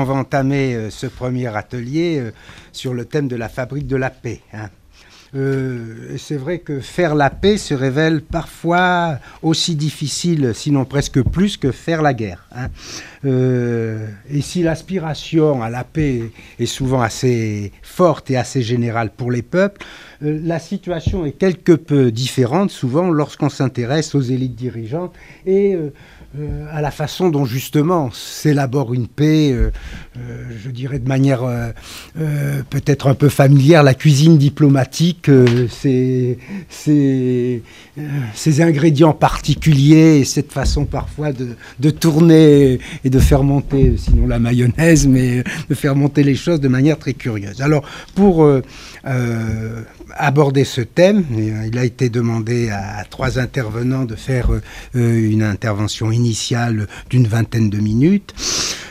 On va entamer ce premier atelier sur le thème de la fabrique de la paix. C'est vrai que faire la paix se révèle parfois aussi difficile, sinon presque plus, que faire la guerre. Et si l'aspiration à la paix est souvent assez forte et assez générale pour les peuples, la situation est quelque peu différente souvent lorsqu'on s'intéresse aux élites dirigeantes et à la façon dont justement s'élabore une paix, je dirais de manière peut-être un peu familière, la cuisine diplomatique, ces ingrédients particuliers et cette façon parfois de tourner et de faire monter, sinon la mayonnaise, mais de faire monter les choses de manière très curieuse. Alors pour aborder ce thème, il a été demandé à 3 intervenants de faire une intervention initiale d'une vingtaine de minutes.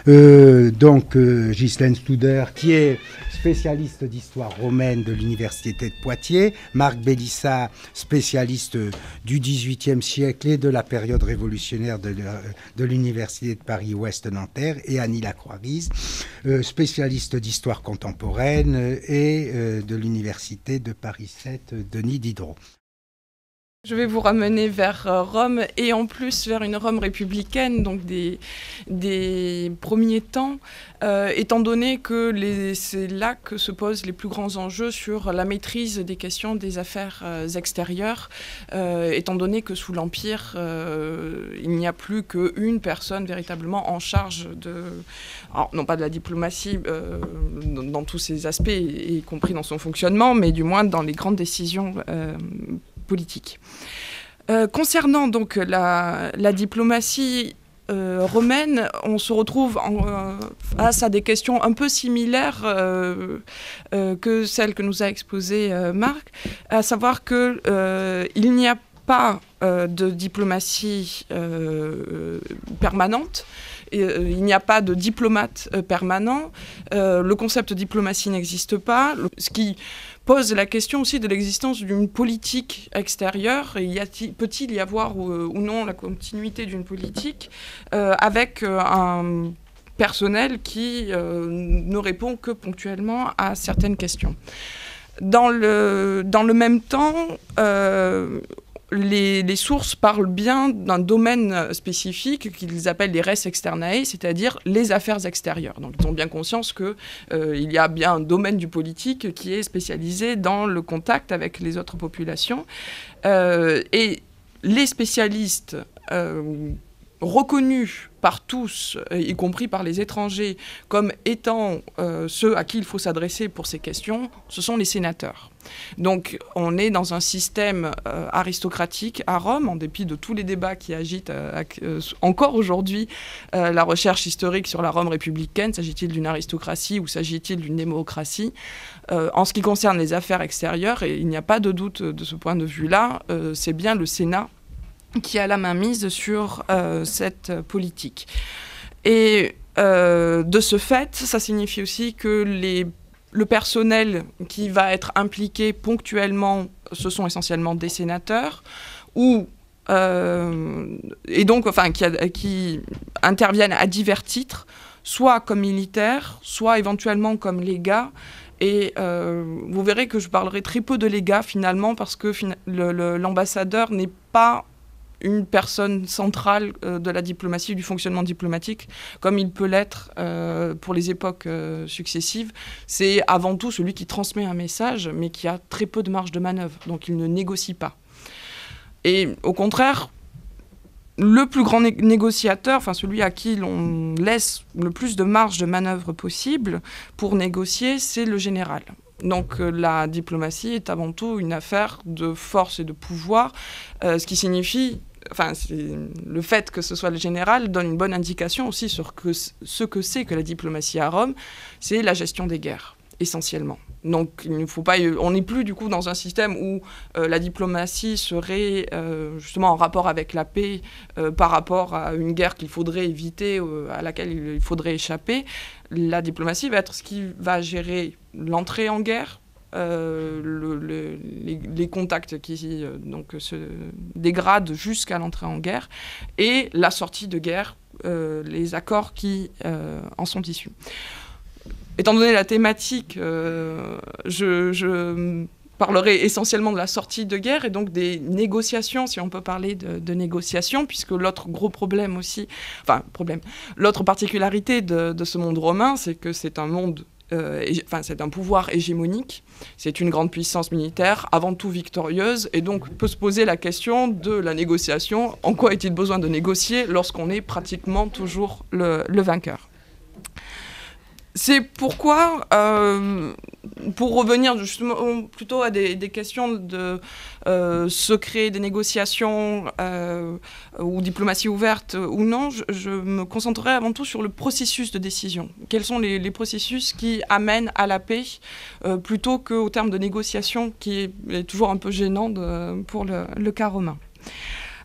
Donc Ghislaine Studer, qui est spécialiste d'histoire romaine de l'Université de Poitiers, Marc Bélissa, spécialiste du XVIIIe siècle et de la période révolutionnaire de l'Université de Paris-Ouest-Nanterre, et Annie Lacroix-Guise, spécialiste d'histoire contemporaine et de l'Université de Paris 7, Denis Diderot. Je vais vous ramener vers Rome et en plus vers une Rome républicaine, donc des premiers temps, étant donné que c'est là que se posent les plus grands enjeux sur la maîtrise des questions des affaires extérieures, étant donné que sous l'Empire, il n'y a plus qu'une personne véritablement en charge alors, non pas de la diplomatie dans tous ses aspects, y compris dans son fonctionnement, mais du moins dans les grandes décisions politique. Concernant donc la diplomatie romaine, on se retrouve face à des questions un peu similaires que celles que nous a exposées Marc, à savoir qu'il n'y a pas de diplomatie permanente. Il n'y a pas de diplomate permanent. Le concept de diplomatie n'existe pas. Ce qui pose la question aussi de l'existence d'une politique extérieure. Peut-il y avoir ou non la continuité d'une politique avec un personnel qui ne répond que ponctuellement à certaines questions. Dans le même temps, les sources parlent bien d'un domaine spécifique qu'ils appellent les res externae, c'est-à-dire les affaires extérieures. Donc ils ont bien conscience qu'il y a bien un domaine du politique qui est spécialisé dans le contact avec les autres populations. Et les spécialistes reconnus par tous, y compris par les étrangers, comme étant ceux à qui il faut s'adresser pour ces questions, ce sont les sénateurs. Donc on est dans un système aristocratique à Rome, en dépit de tous les débats qui agitent encore aujourd'hui la recherche historique sur la Rome républicaine. S'agit-il d'une aristocratie ou s'agit-il d'une démocratie ? En ce qui concerne les affaires extérieures, et il n'y a pas de doute de ce point de vue-là, c'est bien le Sénat qui a la main mise sur cette politique. Et de ce fait, ça signifie aussi que le personnel qui va être impliqué ponctuellement, ce sont essentiellement des sénateurs, et donc qui interviennent à divers titres, soit comme militaires, soit éventuellement comme légats. Et vous verrez que je parlerai très peu de légats finalement, parce que l'ambassadeur n'est pas une personne centrale de la diplomatie, du fonctionnement diplomatique, comme il peut l'être pour les époques successives. C'est avant tout celui qui transmet un message, mais qui a très peu de marge de manœuvre, donc il ne négocie pas. Et au contraire, le plus grand négociateur, enfin celui à qui l'on laisse le plus de marge de manœuvre possible pour négocier, c'est le général. Donc la diplomatie est avant tout une affaire de force et de pouvoir, ce qui signifie... le fait que ce soit le général donne une bonne indication aussi sur ce que c'est que la diplomatie à Rome, c'est la gestion des guerres, essentiellement. Donc il ne faut pas, on n'est plus du coup dans un système où la diplomatie serait justement en rapport avec la paix par rapport à une guerre qu'il faudrait éviter, à laquelle il faudrait échapper. La diplomatie va être ce qui va gérer l'entrée en guerre, les contacts qui se dégradent jusqu'à l'entrée en guerre, et la sortie de guerre les accords qui en sont issus. Étant donné la thématique, je parlerai essentiellement de la sortie de guerre et donc des négociations, si on peut parler de négociations, puisque l'autre gros problème aussi, l'autre particularité de ce monde romain, c'est que c'est un monde, c'est un pouvoir hégémonique, c'est une grande puissance militaire, avant tout victorieuse, et donc peut se poser la question de la négociation. En quoi est-il besoin de négocier lorsqu'on est pratiquement toujours le vainqueur ? C'est pourquoi, pour revenir justement plutôt à des questions de secret des négociations ou diplomatie ouverte ou non, je me concentrerai avant tout sur le processus de décision. Quels sont les processus qui amènent à la paix plutôt qu'au terme de négociation qui est toujours un peu gênant pour le cas romain.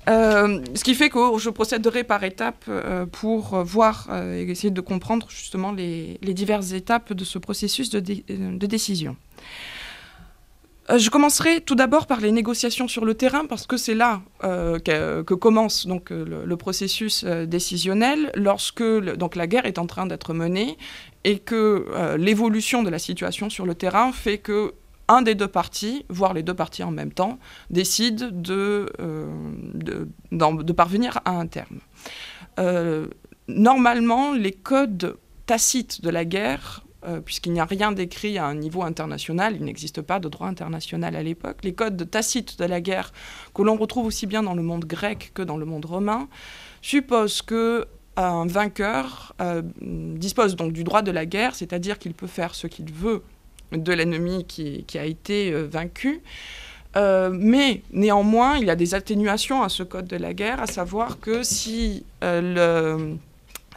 Ce qui fait que je procéderai par étapes pour voir et essayer de comprendre justement les diverses étapes de ce processus de décision. Je commencerai tout d'abord par les négociations sur le terrain parce que c'est là que commence donc, le processus décisionnel lorsque donc, la guerre est en train d'être menée et que l'évolution de la situation sur le terrain fait que un des deux partis, voire les deux partis en même temps, décide de parvenir à un terme. Normalement, les codes tacites de la guerre, puisqu'il n'y a rien d'écrit à un niveau international, il n'existe pas de droit international à l'époque, les codes tacites de la guerre, que l'on retrouve aussi bien dans le monde grec que dans le monde romain, supposent qu'un vainqueur dispose donc du droit de la guerre, c'est-à-dire qu'il peut faire ce qu'il veut de l'ennemi qui a été vaincu. Mais néanmoins, il y a des atténuations à ce code de la guerre, à savoir que si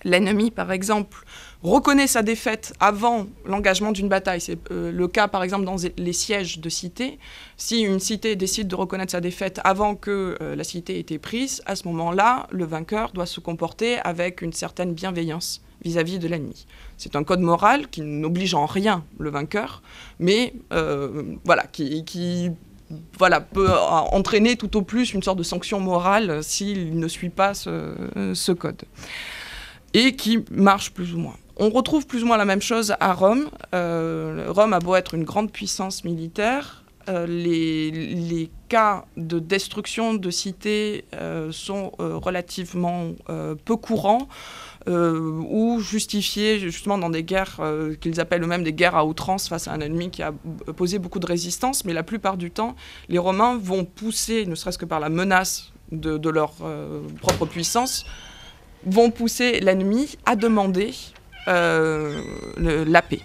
l'ennemi, par exemple, reconnaît sa défaite avant l'engagement d'une bataille, c'est le cas, par exemple, dans les sièges de cités, si une cité décide de reconnaître sa défaite avant que la cité ait été prise, à ce moment-là, le vainqueur doit se comporter avec une certaine bienveillance vis-à-vis de l'ennemi. C'est un code moral qui n'oblige en rien le vainqueur, mais qui peut entraîner tout au plus une sorte de sanction morale s'il ne suit pas ce code, et qui marche plus ou moins. On retrouve plus ou moins la même chose à Rome. Rome a beau être une grande puissance militaire, les cas de destruction de cités sont relativement peu courants, ou justifiés justement dans des guerres qu'ils appellent eux-mêmes des guerres à outrance face à un ennemi qui a posé beaucoup de résistance, mais la plupart du temps, les Romains vont pousser, ne serait-ce que par la menace de leur propre puissance, vont pousser l'ennemi à demander la paix.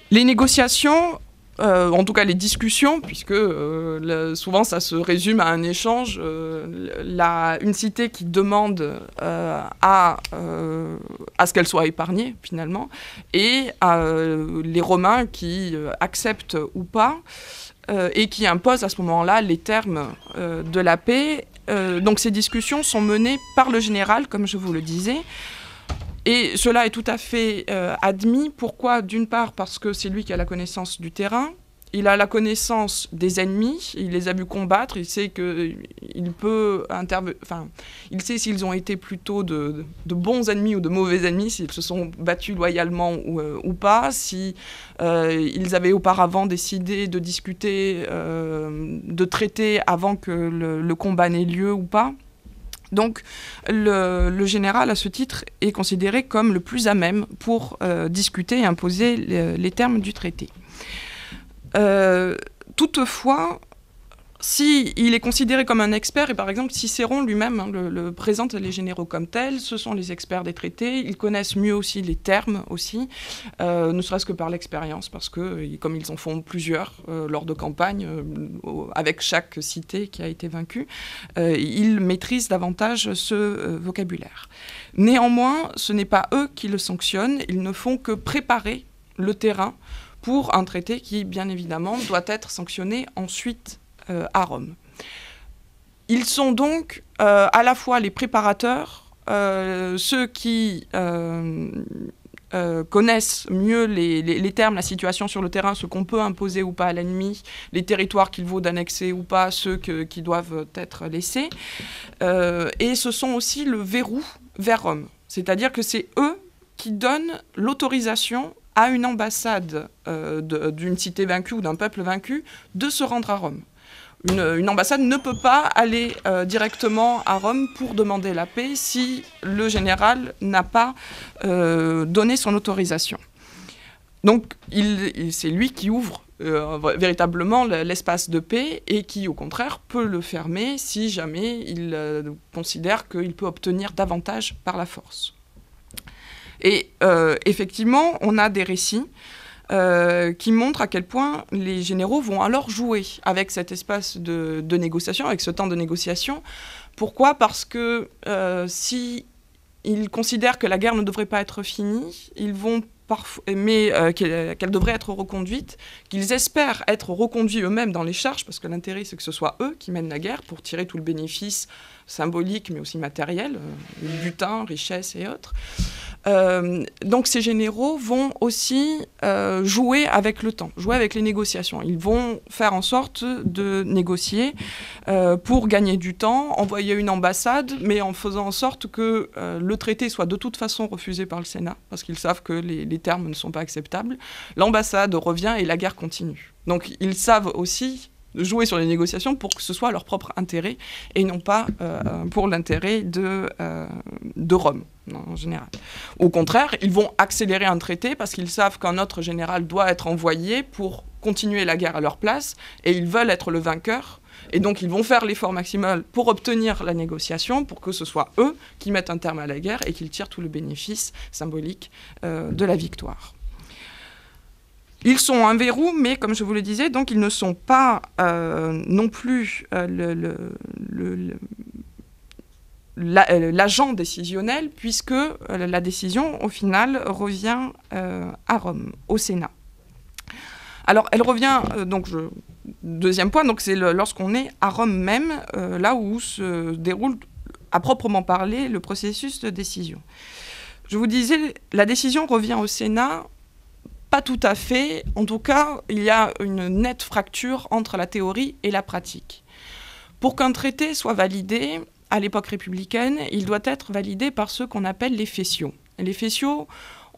Les négociations, en tout cas les discussions, puisque souvent ça se résume à un échange, une cité qui demande à ce qu'elle soit épargnée finalement, et les Romains qui acceptent ou pas, et qui imposent à ce moment-là les termes de la paix. Donc ces discussions sont menées par le général, comme je vous le disais. Et cela est tout à fait admis. Pourquoi ? D'une part, parce que c'est lui qui a la connaissance du terrain. Il a la connaissance des ennemis, il les a vus combattre, il sait qu'il peut il sait s'ils ont été plutôt de bons ennemis ou de mauvais ennemis, s'ils se sont battus loyalement ou pas, si ils avaient auparavant décidé de discuter, de traiter avant que le combat n'ait lieu ou pas. Donc le général, à ce titre, est considéré comme le plus à même pour discuter et imposer les termes du traité. Toutefois, s'il est considéré comme un expert, et par exemple Cicéron lui-même le présente les généraux comme tels, ce sont les experts des traités, ils connaissent mieux aussi les termes aussi, ne serait-ce que par l'expérience, parce que comme ils en font plusieurs lors de campagnes, avec chaque cité qui a été vaincue, ils maîtrisent davantage ce vocabulaire. Néanmoins, ce n'est pas eux qui le sanctionnent, ils ne font que préparer le terrain pour un traité qui, bien évidemment, doit être sanctionné ensuite à Rome. Ils sont donc à la fois les préparateurs, ceux qui connaissent mieux les termes, la situation sur le terrain, ce qu'on peut imposer ou pas à l'ennemi, les territoires qu'il vaut d'annexer ou pas, ceux qui doivent être laissés. Et ce sont aussi le verrou vers Rome. C'est-à-dire que c'est eux qui donnent l'autorisation à une ambassade d'une cité vaincue ou d'un peuple vaincu de se rendre à Rome. Une ambassade ne peut pas aller directement à Rome pour demander la paix si le général n'a pas donné son autorisation. Donc c'est lui qui ouvre véritablement l'espace de paix et qui, au contraire, peut le fermer si jamais il considère qu'il peut obtenir davantage par la force. Et effectivement, on a des récits qui montrent à quel point les généraux vont alors jouer avec cet espace de négociation, avec ce temps de négociation. Pourquoi ? Parce que si ils considèrent que la guerre ne devrait pas être finie, ils vont mais qu'elle devrait être reconduite, qu'ils espèrent être reconduits eux-mêmes dans les charges, parce que l'intérêt, c'est que ce soit eux qui mènent la guerre pour tirer tout le bénéfice symbolique, mais aussi matériel, butin, richesse et autres. Donc ces généraux vont aussi jouer avec le temps, jouer avec les négociations. Ils vont faire en sorte de négocier pour gagner du temps, envoyer une ambassade, mais en faisant en sorte que le traité soit de toute façon refusé par le Sénat, parce qu'ils savent que les termes ne sont pas acceptables. L'ambassade revient et la guerre continue. Donc ils savent aussi jouer sur les négociations pour que ce soit leur propre intérêt et non pas pour l'intérêt de Rome, en général. Au contraire, ils vont accélérer un traité parce qu'ils savent qu'un autre général doit être envoyé pour continuer la guerre à leur place et ils veulent être le vainqueur. Et donc, ils vont faire l'effort maximal pour obtenir la négociation, pour que ce soit eux qui mettent un terme à la guerre et qu'ils tirent tout le bénéfice symbolique de la victoire. Ils sont un verrou, mais comme je vous le disais, donc ils ne sont pas non plus l'agent décisionnel, puisque la décision, au final, revient à Rome, au Sénat. Alors, elle revient, deuxième point, donc c'est lorsqu'on est à Rome même, là où se déroule, à proprement parler, le processus de décision. Je vous disais, la décision revient au Sénat. Pas tout à fait. En tout cas, il y a une nette fracture entre la théorie et la pratique. Pour qu'un traité soit validé, à l'époque républicaine, il doit être validé par ceux qu'on appelle les fétiaux. Les fétiaux,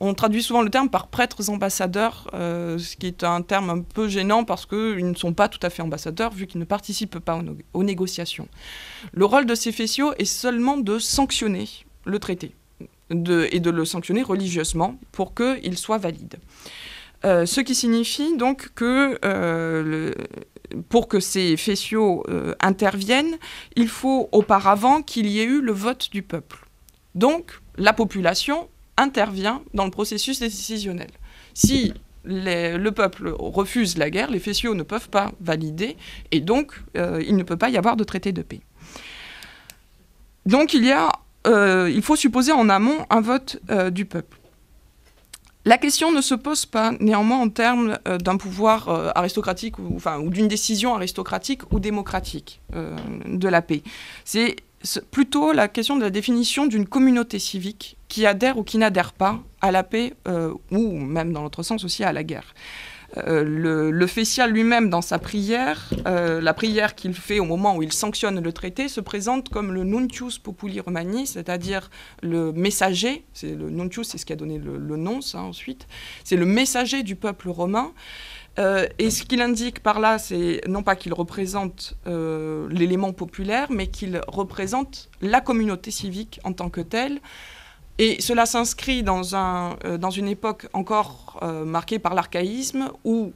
on traduit souvent le terme par prêtres ambassadeurs, ce qui est un terme un peu gênant parce qu'ils ne sont pas tout à fait ambassadeurs vu qu'ils ne participent pas aux négociations. Le rôle de ces fétiaux est seulement de sanctionner le traité. Et de le sanctionner religieusement pour qu'il soit valide. Ce qui signifie donc que pour que ces fétiaux interviennent, il faut auparavant qu'il y ait eu le vote du peuple. Donc la population intervient dans le processus décisionnel. Si le peuple refuse la guerre, les fétiaux ne peuvent pas valider et donc il ne peut pas y avoir de traité de paix. Donc il faut supposer en amont un vote du peuple. La question ne se pose pas néanmoins en termes d'un pouvoir aristocratique ou d'une décision aristocratique ou démocratique de la paix. C'est plutôt la question de la définition d'une communauté civique qui adhère ou qui n'adhère pas à la paix ou même dans l'autre sens aussi à la guerre. Le fétial lui-même, dans sa prière, la prière qu'il fait au moment où il sanctionne le traité, se présente comme le Nuntius Populi Romani, c'est-à-dire le messager, le Nuntius, c'est ce qui a donné le nom, ça, ensuite, c'est le messager du peuple romain. Et ce qu'il indique par là, c'est non pas qu'il représente l'élément populaire, mais qu'il représente la communauté civique en tant que telle. Et cela s'inscrit dans une époque encore marquée par l'archaïsme où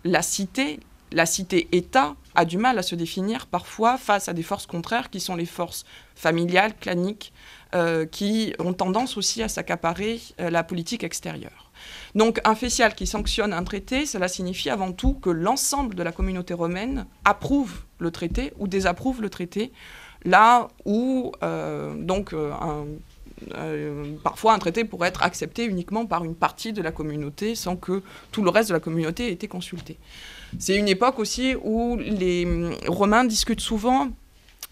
la cité-État a du mal à se définir parfois face à des forces contraires qui sont les forces familiales, claniques, qui ont tendance aussi à s'accaparer la politique extérieure. Donc un fétial qui sanctionne un traité, cela signifie avant tout que l'ensemble de la communauté romaine approuve le traité ou désapprouve le traité, là où parfois un traité pourrait être accepté uniquement par une partie de la communauté sans que tout le reste de la communauté ait été consulté. C'est une époque aussi où les Romains discutent souvent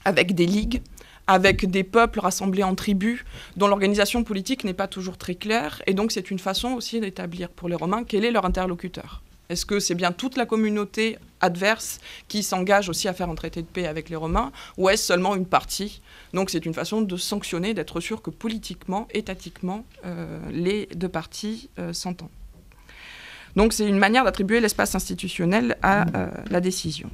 avec des ligues, avec des peuples rassemblés en tribus, dont l'organisation politique n'est pas toujours très claire, et donc c'est une façon aussi d'établir pour les Romains quel est leur interlocuteur. Est-ce que c'est bien toute la communauté adverse qui s'engage aussi à faire un traité de paix avec les Romains, ou est-ce seulement une partie? Donc c'est une façon de sanctionner, d'être sûr que politiquement, étatiquement, les deux parties s'entendent. Donc c'est une manière d'attribuer l'espace institutionnel à la décision.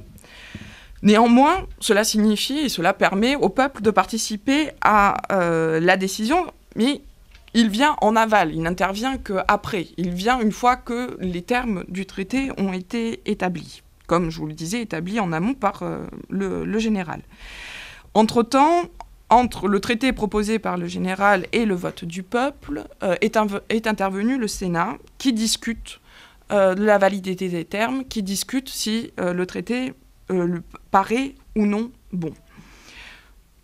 Néanmoins, cela signifie et cela permet au peuple de participer à la décision, mais il vient en aval, il n'intervient qu'après. Il vient une fois que les termes du traité ont été établis, comme je vous le disais, établis en amont par le général. Entre-temps, entre le traité proposé par le général et le vote du peuple, est intervenu le Sénat qui discute de la validité des termes, qui discute si le traité paraît ou non bon.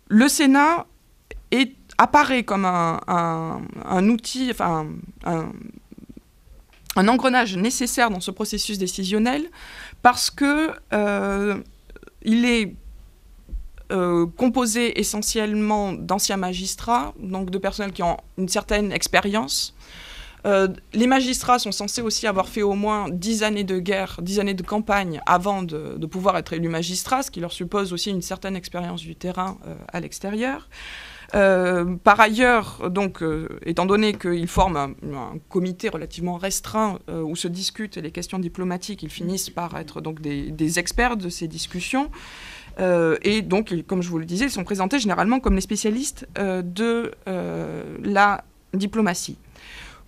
Le Sénat apparaît comme un outil, enfin un engrenage nécessaire dans ce processus décisionnel parce que il est composé essentiellement d'anciens magistrats, donc de personnes qui ont une certaine expérience. Les magistrats sont censés aussi avoir fait au moins 10 années de guerre, 10 années de campagne avant de pouvoir être élus magistrats, ce qui leur suppose aussi une certaine expérience du terrain à l'extérieur. Par ailleurs, donc, étant donné qu'ils forment un comité relativement restreint où se discutent les questions diplomatiques, ils finissent par être donc des experts de ces discussions. Et donc, comme je vous le disais, ils sont présentés généralement comme les spécialistes de la diplomatie.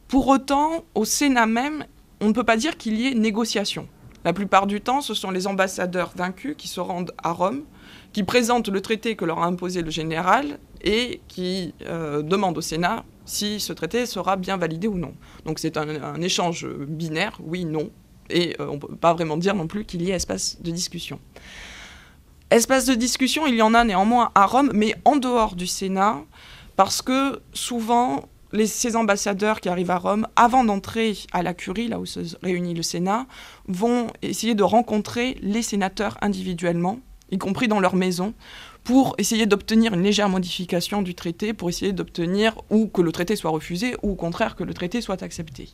Pour autant, au Sénat même, on ne peut pas dire qu'il y ait négociation. La plupart du temps, ce sont les ambassadeurs vaincus qui se rendent à Rome, qui présentent le traité que leur a imposé le général et qui demandent au Sénat si ce traité sera bien validé ou non. Donc c'est un échange binaire, oui, non, et on ne peut pas vraiment dire non plus qu'il y ait espace de discussion. Espace de discussion, il y en a néanmoins à Rome, mais en dehors du Sénat, parce que souvent, ces ambassadeurs qui arrivent à Rome, avant d'entrer à la Curie, là où se réunit le Sénat, vont essayer de rencontrer les sénateurs individuellement, y compris dans leur maison, pour essayer d'obtenir une légère modification du traité, pour essayer d'obtenir ou que le traité soit refusé, ou au contraire que le traité soit accepté.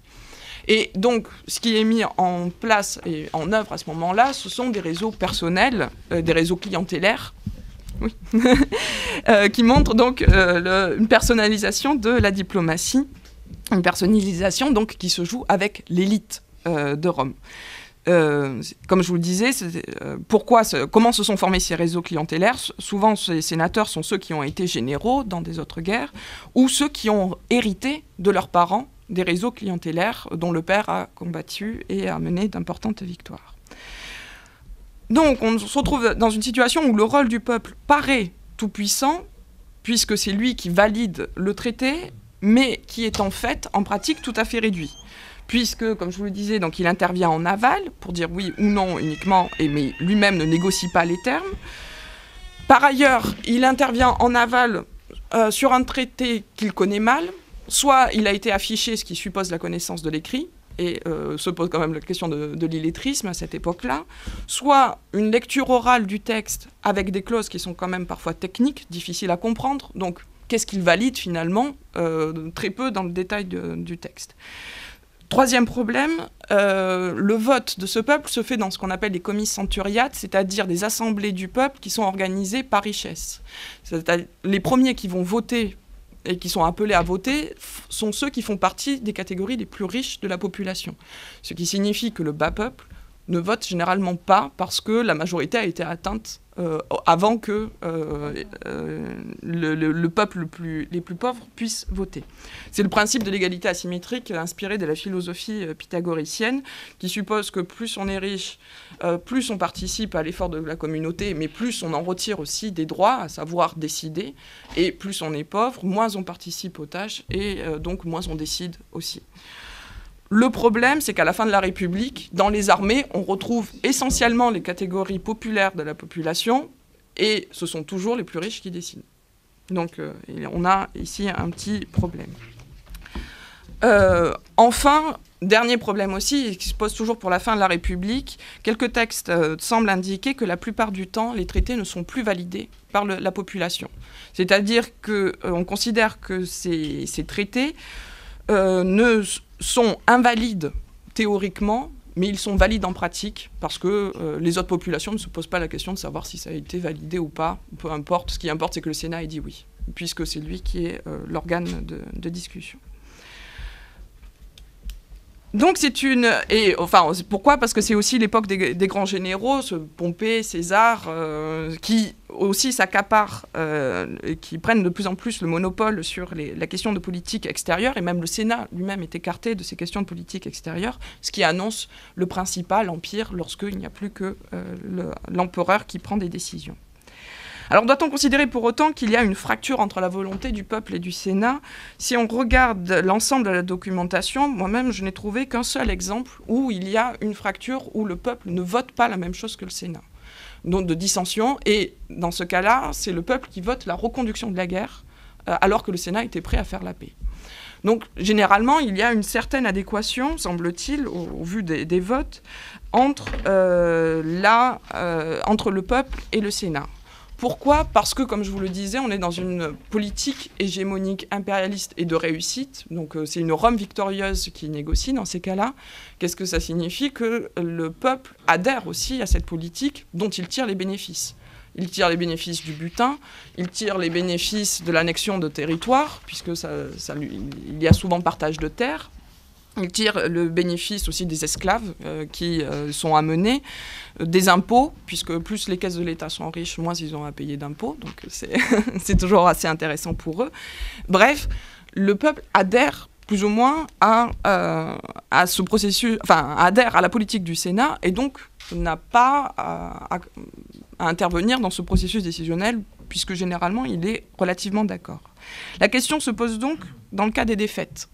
Et donc, ce qui est mis en place et en œuvre à ce moment-là, ce sont des réseaux personnels, des réseaux clientélaires, oui, qui montrent donc une personnalisation de la diplomatie, une personnalisation donc qui se joue avec l'élite de Rome. Comme je vous le disais, comment se sont formés ces réseaux clientélaires? Souvent, ces sénateurs sont ceux qui ont été généraux dans des autres guerres ou ceux qui ont hérité de leurs parents des réseaux clientélaires dont le père a combattu et a mené d'importantes victoires. Donc, on se retrouve dans une situation où le rôle du peuple paraît tout-puissant, puisque c'est lui qui valide le traité, mais qui est en fait, en pratique, tout à fait réduit. Puisque, comme je vous le disais, donc, il intervient en aval, pour dire oui ou non uniquement, mais lui-même ne négocie pas les termes. Par ailleurs, il intervient en aval sur un traité qu'il connaît mal, soit il a été affiché, ce qui suppose la connaissance de l'écrit, et se pose quand même la question de l'illettrisme à cette époque-là, soit une lecture orale du texte avec des clauses qui sont quand même parfois techniques, difficiles à comprendre, donc qu'est-ce qu'il valide finalement, très peu dans le détail du texte. Troisième problème, le vote de ce peuple se fait dans ce qu'on appelle les comices centuriates, c'est-à-dire des assemblées du peuple qui sont organisées par richesse. C'est-à-dire les premiers qui vont voter et qui sont appelés à voter sont ceux qui font partie des catégories les plus riches de la population. Ce qui signifie que le bas peuple ne vote généralement pas parce que la majorité a été atteinte avant que le peuple les plus pauvres puisse voter. C'est le principe de l'égalité asymétrique inspiré de la philosophie pythagoricienne qui suppose que plus on est riche, plus on participe à l'effort de la communauté, mais plus on en retire aussi des droits, à savoir décider, et plus on est pauvre, moins on participe aux tâches et donc moins on décide aussi. Le problème, c'est qu'à la fin de la République, dans les armées, on retrouve essentiellement les catégories populaires de la population et ce sont toujours les plus riches qui décident. Donc on a ici un petit problème. Enfin, dernier problème aussi, qui se pose toujours pour la fin de la République, quelques textes semblent indiquer que la plupart du temps, les traités ne sont plus validés par la population. C'est-à-dire qu'on considère que ces traités ne sont invalides théoriquement mais ils sont valides en pratique parce que les autres populations ne se posent pas la question de savoir si ça a été validé ou pas. Peu importe, ce qui importe, c'est que le Sénat ait dit oui, puisque c'est lui qui est l'organe de discussion. Donc c'est une... Et, enfin, pourquoi ? Parce que c'est aussi l'époque des grands généraux, Pompée, César, qui aussi s'accaparent, et qui prennent de plus en plus le monopole sur la question de politique extérieure, et même le Sénat lui-même est écarté de ces questions de politique extérieure, ce qui annonce le principal empire lorsqu'il n'y a plus que l'empereur qui prend des décisions. Alors doit-on considérer pour autant qu'il y a une fracture entre la volonté du peuple et du Sénat ? Si on regarde l'ensemble de la documentation, moi-même je n'ai trouvé qu'un seul exemple où il y a une fracture où le peuple ne vote pas la même chose que le Sénat. Donc de dissension, et dans ce cas-là, c'est le peuple qui vote la reconduction de la guerre, alors que le Sénat était prêt à faire la paix. Donc généralement, il y a une certaine adéquation, semble-t-il, au vu des votes, entre le peuple et le Sénat. Pourquoi ? Parce que, comme je vous le disais, on est dans une politique hégémonique impérialiste et de réussite. Donc c'est une Rome victorieuse qui négocie dans ces cas-là. Qu'est-ce que ça signifie ? Que le peuple adhère aussi à cette politique dont il tire les bénéfices. Il tire les bénéfices du butin, il tire les bénéfices de l'annexion de territoire, puisque il y a souvent partage de terres. Il tire le bénéfice aussi des esclaves qui sont amenés, des impôts, puisque plus les caisses de l'État sont riches, moins ils ont à payer d'impôts, donc c'est toujours assez intéressant pour eux. Bref, le peuple adhère plus ou moins à ce processus, enfin adhère à la politique du Sénat, et donc n'a pas à intervenir dans ce processus décisionnel, puisque généralement il est relativement d'accord. La question se pose donc dans le cas des défaites,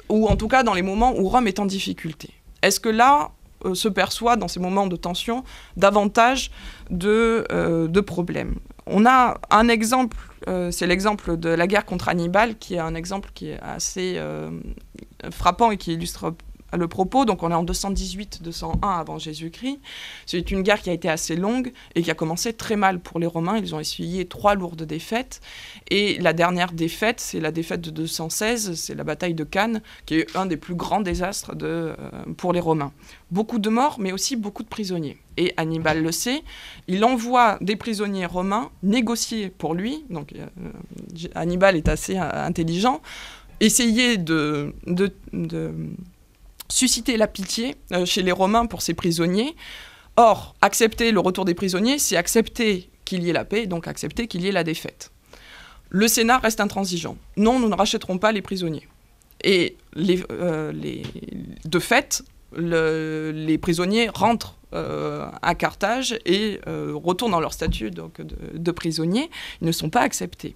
ou en tout cas dans les moments où Rome est en difficulté. Est-ce que là se perçoit, dans ces moments de tension, davantage de problèmes ? On a un exemple, c'est l'exemple de la guerre contre Hannibal, qui est un exemple qui est assez frappant et qui illustre le propos. Donc on est en 218-201 avant Jésus-Christ. C'est une guerre qui a été assez longue et qui a commencé très mal pour les Romains. Ils ont essuyé 3 lourdes défaites. Et la dernière défaite, c'est la défaite de 216, c'est la bataille de Cannes, qui est un des plus grands désastres pour les Romains. Beaucoup de morts, mais aussi beaucoup de prisonniers. Et Hannibal le sait, il envoie des prisonniers romains négocier pour lui. Donc Hannibal est assez intelligent. Essayer de susciter la pitié chez les Romains pour ces prisonniers. Or, accepter le retour des prisonniers, c'est accepter qu'il y ait la paix, donc accepter qu'il y ait la défaite. Le Sénat reste intransigeant. Non, nous ne rachèterons pas les prisonniers. Et de fait, les prisonniers rentrent à Carthage et retournent dans leur statut donc, de prisonniers. Ils ne sont pas acceptés.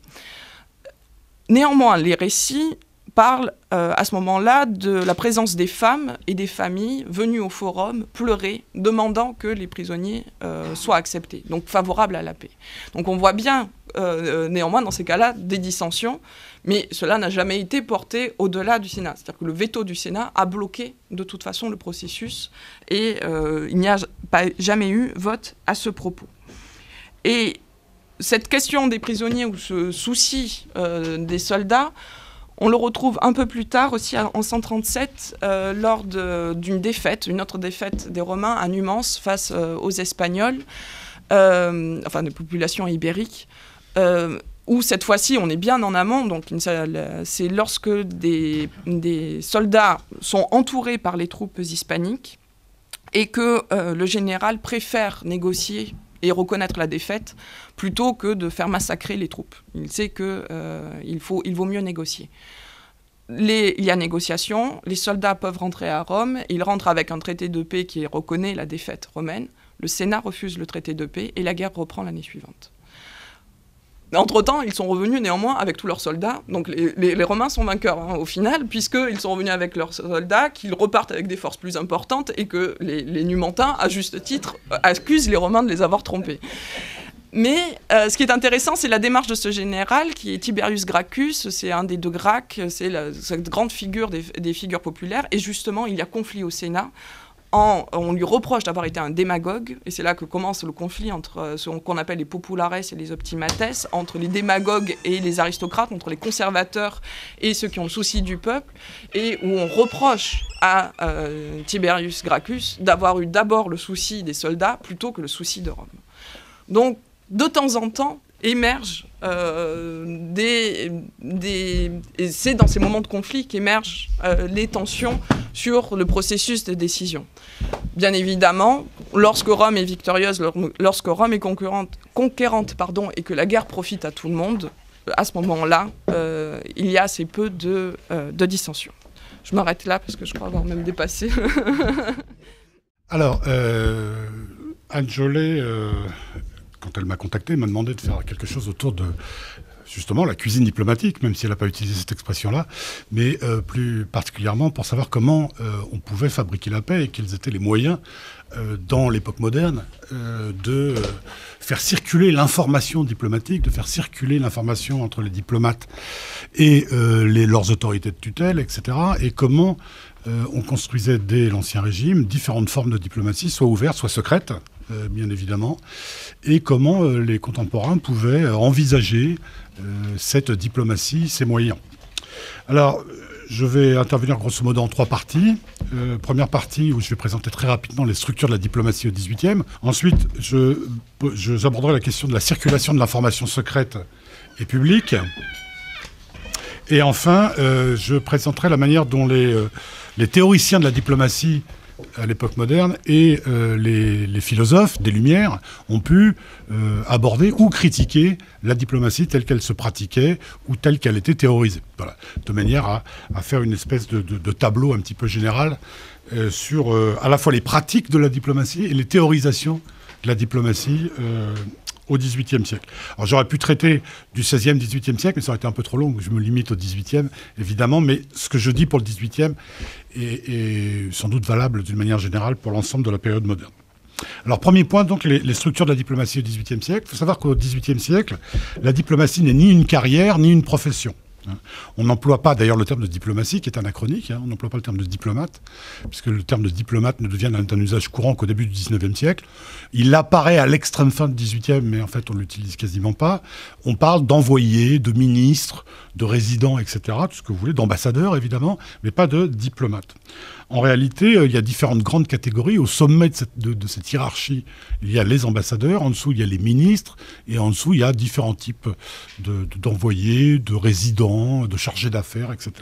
Néanmoins, les récits parle à ce moment-là de la présence des femmes et des familles venues au forum pleurer, demandant que les prisonniers soient acceptés, donc favorables à la paix. Donc on voit bien, néanmoins, dans ces cas-là, des dissensions, mais cela n'a jamais été porté au-delà du Sénat. C'est-à-dire que le veto du Sénat a bloqué de toute façon le processus et il n'y a jamais eu vote à ce propos. Et cette question des prisonniers ou ce souci des soldats, on le retrouve un peu plus tard, aussi en 137, lors d'une défaite, une autre défaite des Romains à Numance face aux Espagnols, enfin des populations ibériques, où cette fois-ci on est bien en amont, donc c'est lorsque des soldats sont entourés par les troupes hispaniques et que le général préfère négocier et reconnaître la défaite, plutôt que de faire massacrer les troupes. Il sait qu'il vaut mieux négocier. Il y a négociation, les soldats peuvent rentrer à Rome, ils rentrent avec un traité de paix qui reconnaît la défaite romaine, le Sénat refuse le traité de paix et la guerre reprend l'année suivante. Entre-temps, ils sont revenus néanmoins avec tous leurs soldats. Donc les Romains sont vainqueurs au final, puisqu'ils sont revenus avec leurs soldats, qu'ils repartent avec des forces plus importantes et que les Numantins, à juste titre, accusent les Romains de les avoir trompés. Mais ce qui est intéressant, c'est la démarche de ce général, qui est Tiberius Gracchus, c'est un des 2 Gracques, c'est cette grande figure des figures populaires. Et justement, il y a conflit au Sénat on lui reproche d'avoir été un démagogue, et c'est là que commence le conflit entre ce qu'on appelle les populares et les optimates, entre les démagogues et les aristocrates, entre les conservateurs et ceux qui ont le souci du peuple, et où on reproche à Tiberius Gracchus d'avoir eu d'abord le souci des soldats plutôt que le souci de Rome. Donc, de temps en temps, émergent et c'est dans ces moments de conflit qu'émergent les tensions sur le processus de décision. Bien évidemment, lorsque Rome est victorieuse, lorsque Rome est conquérante, et que la guerre profite à tout le monde, à ce moment-là, il y a assez peu de dissensions. Je m'arrête là parce que je crois avoir même dépassé. Alors, Anne Jolet, quand elle m'a contacté, m'a demandé de faire quelque chose autour de, justement, la cuisine diplomatique, même si elle n'a pas utilisé cette expression-là, mais plus particulièrement pour savoir comment on pouvait fabriquer la paix et quels étaient les moyens, dans l'époque moderne, de faire circuler l'information diplomatique, de faire circuler l'information entre les diplomates et leurs autorités de tutelle, etc., et comment on construisait dès l'Ancien Régime différentes formes de diplomatie, soit ouvertes, soit secrètes, bien évidemment, et comment les contemporains pouvaient envisager cette diplomatie, ces moyens. Alors, je vais intervenir grosso modo en 3 parties. Première partie où je vais présenter très rapidement les structures de la diplomatie au XVIIIe. Ensuite, j'aborderai la question de la circulation de l'information secrète et publique. Et enfin, je présenterai la manière dont les théoriciens de la diplomatie à l'époque moderne et les philosophes des Lumières ont pu aborder ou critiquer la diplomatie telle qu'elle se pratiquait ou telle qu'elle était théorisée. Voilà. De manière à faire une espèce de tableau un petit peu général sur à la fois les pratiques de la diplomatie et les théorisations de la diplomatie au XVIIIe siècle. Alors j'aurais pu traiter du XVIe, XVIIIe siècle, mais ça aurait été un peu trop long, je me limite au XVIIIe, évidemment, mais ce que je dis pour le XVIIIe est sans doute valable d'une manière générale pour l'ensemble de la période moderne. Alors premier point, donc les structures de la diplomatie au XVIIIe siècle. Il faut savoir qu'au XVIIIe siècle, la diplomatie n'est ni une carrière, ni une profession. On n'emploie pas d'ailleurs le terme de diplomatie, qui est anachronique, on n'emploie pas le terme de diplomate, puisque le terme de diplomate ne devient d'un usage courant qu'au début du XIXe siècle. Il apparaît à l'extrême fin du XVIIIe, mais en fait on ne l'utilise quasiment pas. On parle d'envoyés, de ministres, de résidents, etc., tout ce que vous voulez, d'ambassadeurs évidemment, mais pas de diplomates. En réalité, il y a différentes grandes catégories. Au sommet de cette hiérarchie, il y a les ambassadeurs, en dessous il y a les ministres, et en dessous il y a différents types d'envoyés, de résidents, de chargés d'affaires, etc.